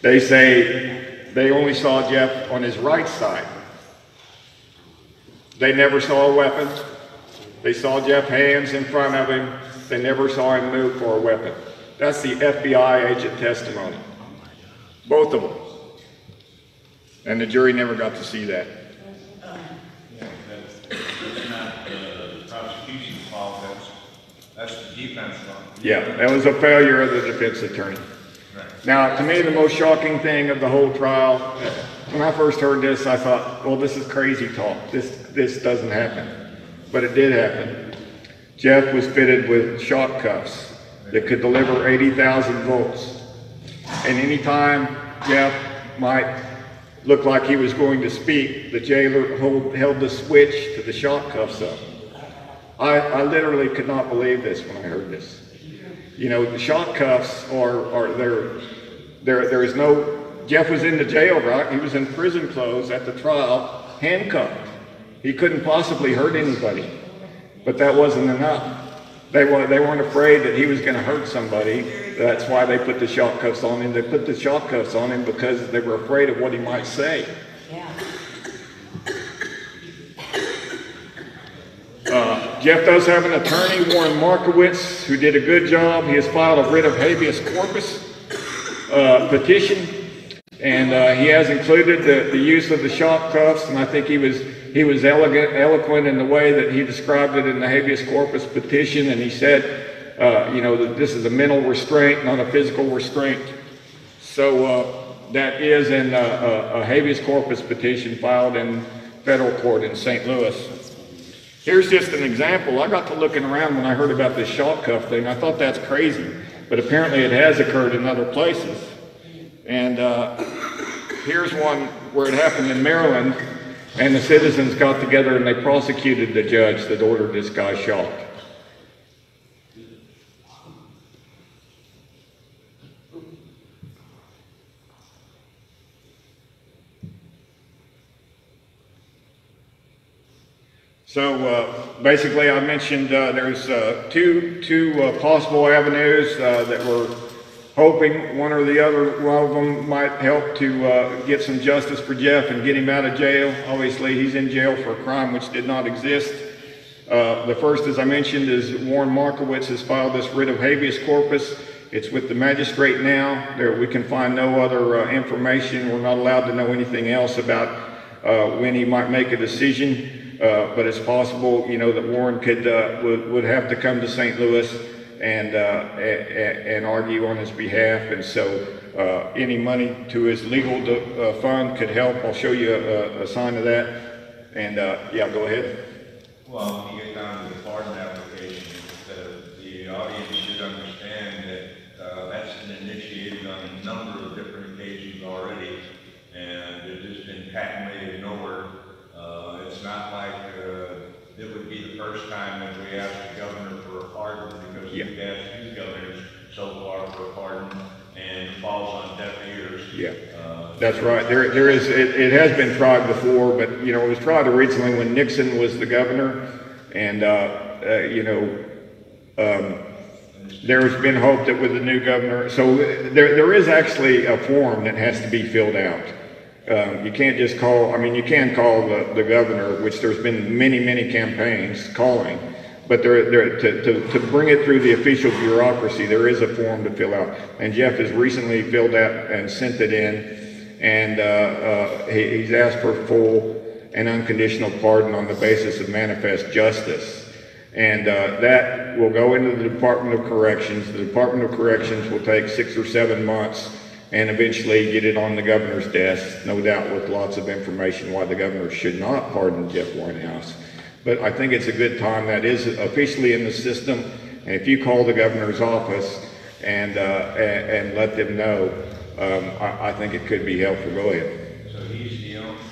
They say they only saw Jeff on his right side. They never saw a weapon. They saw Jeff's hands in front of him. They never saw him move for a weapon. That's the FBI agent testimony. Both of them. And the jury never got to see that. That's not the prosecution's fault, that's the defense fault. Yeah, that was a failure of the defense attorney. Right. Now, to me, the most shocking thing of the whole trial, when I first heard this, I thought, well, this is crazy talk. This doesn't happen. But it did happen. Jeff was fitted with shock cuffs that could deliver 80,000 volts. And anytime Jeff might look like he was going to speak, the jailer held the switch to the shock cuffs up. I literally could not believe this when I heard this. You know, the shock cuffs there is no, Jeff was in the jail, right? He was in prison clothes at the trial, handcuffed. He couldn't possibly hurt anybody, but that wasn't enough. They weren't afraid that he was going to hurt somebody. That's why they put the shock cuffs on him. They put the shock cuffs on him because they were afraid of what he might say. Yeah. Jeff does have an attorney, Warren Markowitz, who did a good job. He has filed a writ of habeas corpus petition, and he has included the use of the shock cuffs, and I think he was eloquent in the way that he described it in the habeas corpus petition, and he said, you know, that this is a mental restraint, not a physical restraint. So that is in a habeas corpus petition filed in federal court in St. Louis. Here's just an example. I got to looking around when I heard about this shock cuff thing. I thought that's crazy, but apparently it has occurred in other places. And here's one where it happened in Maryland, and the citizens got together and they prosecuted the judge that ordered this guy shot. So basically I mentioned there's two possible avenues that we're hoping one or the other, one of them might help to get some justice for Jeff and get him out of jail. Obviously he's in jail for a crime which did not exist. The first, as I mentioned, is Warren Markowitz has filed this writ of habeas corpus. It's with the magistrate now. We can find no other information. We're not allowed to know anything else about when he might make a decision. But it's possible, you know, that Warren could would have to come to St. Louis and argue on his behalf, and so any money to his legal fund could help. I'll show you a sign of that, and yeah, go ahead. Well, when you get down to the pardon application, the audience should understand that that's been initiated on a number of different occasions already, and it's just been patently ignored. It's not like it would be the first time that we asked the governor for a pardon, because we've asked two governors so far for a pardon, and it falls on deaf ears. Yeah, that's right. There is. It has been tried before, but you know, it was tried originally when Nixon was the governor, and you know, there has been hope that with the new governor. So there is actually a form that has to be filled out. You can't just call, I mean, you can call the governor, which there's been many campaigns calling, but to bring it through the official bureaucracy, there is a form to fill out. And Jeff has recently filled out and sent it in, and he's asked for full and unconditional pardon on the basis of manifest justice. And that will go into the Department of Corrections. The Department of Corrections will take 6 or 7 months and eventually get it on the governor's desk, no doubt with lots of information why the governor should not pardon Jeff Weinhaus. But I think it's a good time. That is officially in the system, and if you call the governor's office and let them know, I think it could be helpful. Go ahead. So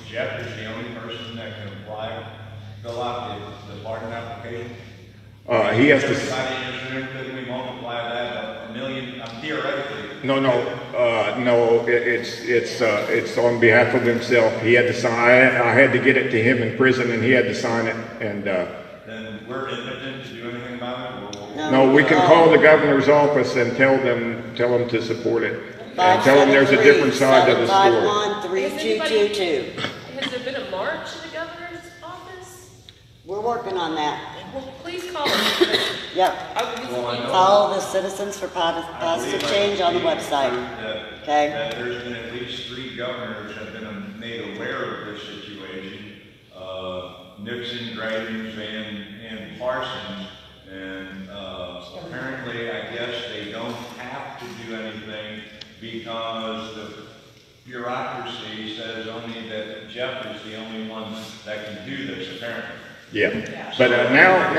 Jeff is the only person that can apply? fill out the pardon application? He has to. Everybody in this room, couldn't we multiply that a million, theoretically? No, it's on behalf of himself. He had to sign, I had to get it to him in prison and he had to sign it and, Then we're impotent to do anything about it? no, we can call the governor's office and tell them to support it. And tell them there's a different side to the story. 751-3222. Has there been a march to the governor's office? We're working on that. Well, please call us. Yep. Follow the Citizens for Positive Change on the website. Okay? That there's been at least 3 governors have been made aware of this situation. Nixon, Graves, and Parsons. And apparently, I guess they don't have to do anything because the bureaucracy says only that Jeff is the only one that can do this, apparently. Yeah, but now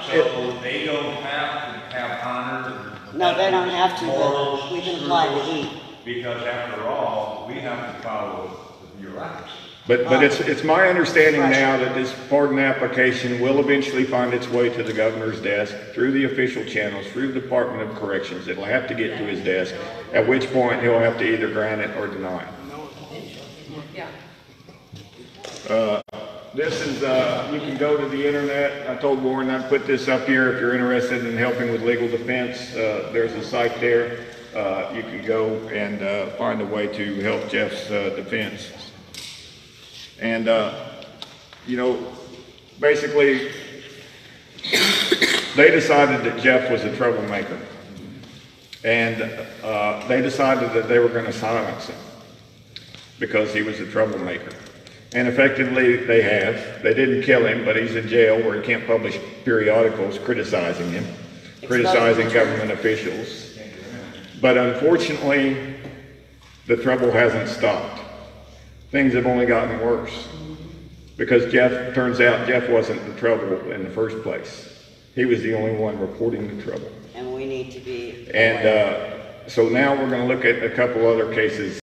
so they don't have to have honor. No, they don't have to, but we can apply the heat. Because after all, we have to follow the bureaucracy. But it's my understanding now that this pardon application will eventually find its way to the governor's desk through the official channels, through the Department of Corrections. It'll have to get to his desk, at which point he'll have to either grant it or deny it. Yeah. This is, you can go to the internet. I told Warren I'd put this up here if you're interested in helping with legal defense. There's a site there. You can go and find a way to help Jeff's defense. And, you know, basically, they decided that Jeff was a troublemaker. And they decided that they were going to silence him because he was a troublemaker. And effectively, they have. They didn't kill him, but he's in jail where he can't publish periodicals criticizing him, criticizing government officials. But unfortunately, the trouble hasn't stopped. Things have only gotten worse. Because turns out Jeff wasn't the trouble in the first place. He was the only one reporting the trouble. And we need to be And so now we're going to look at a couple other cases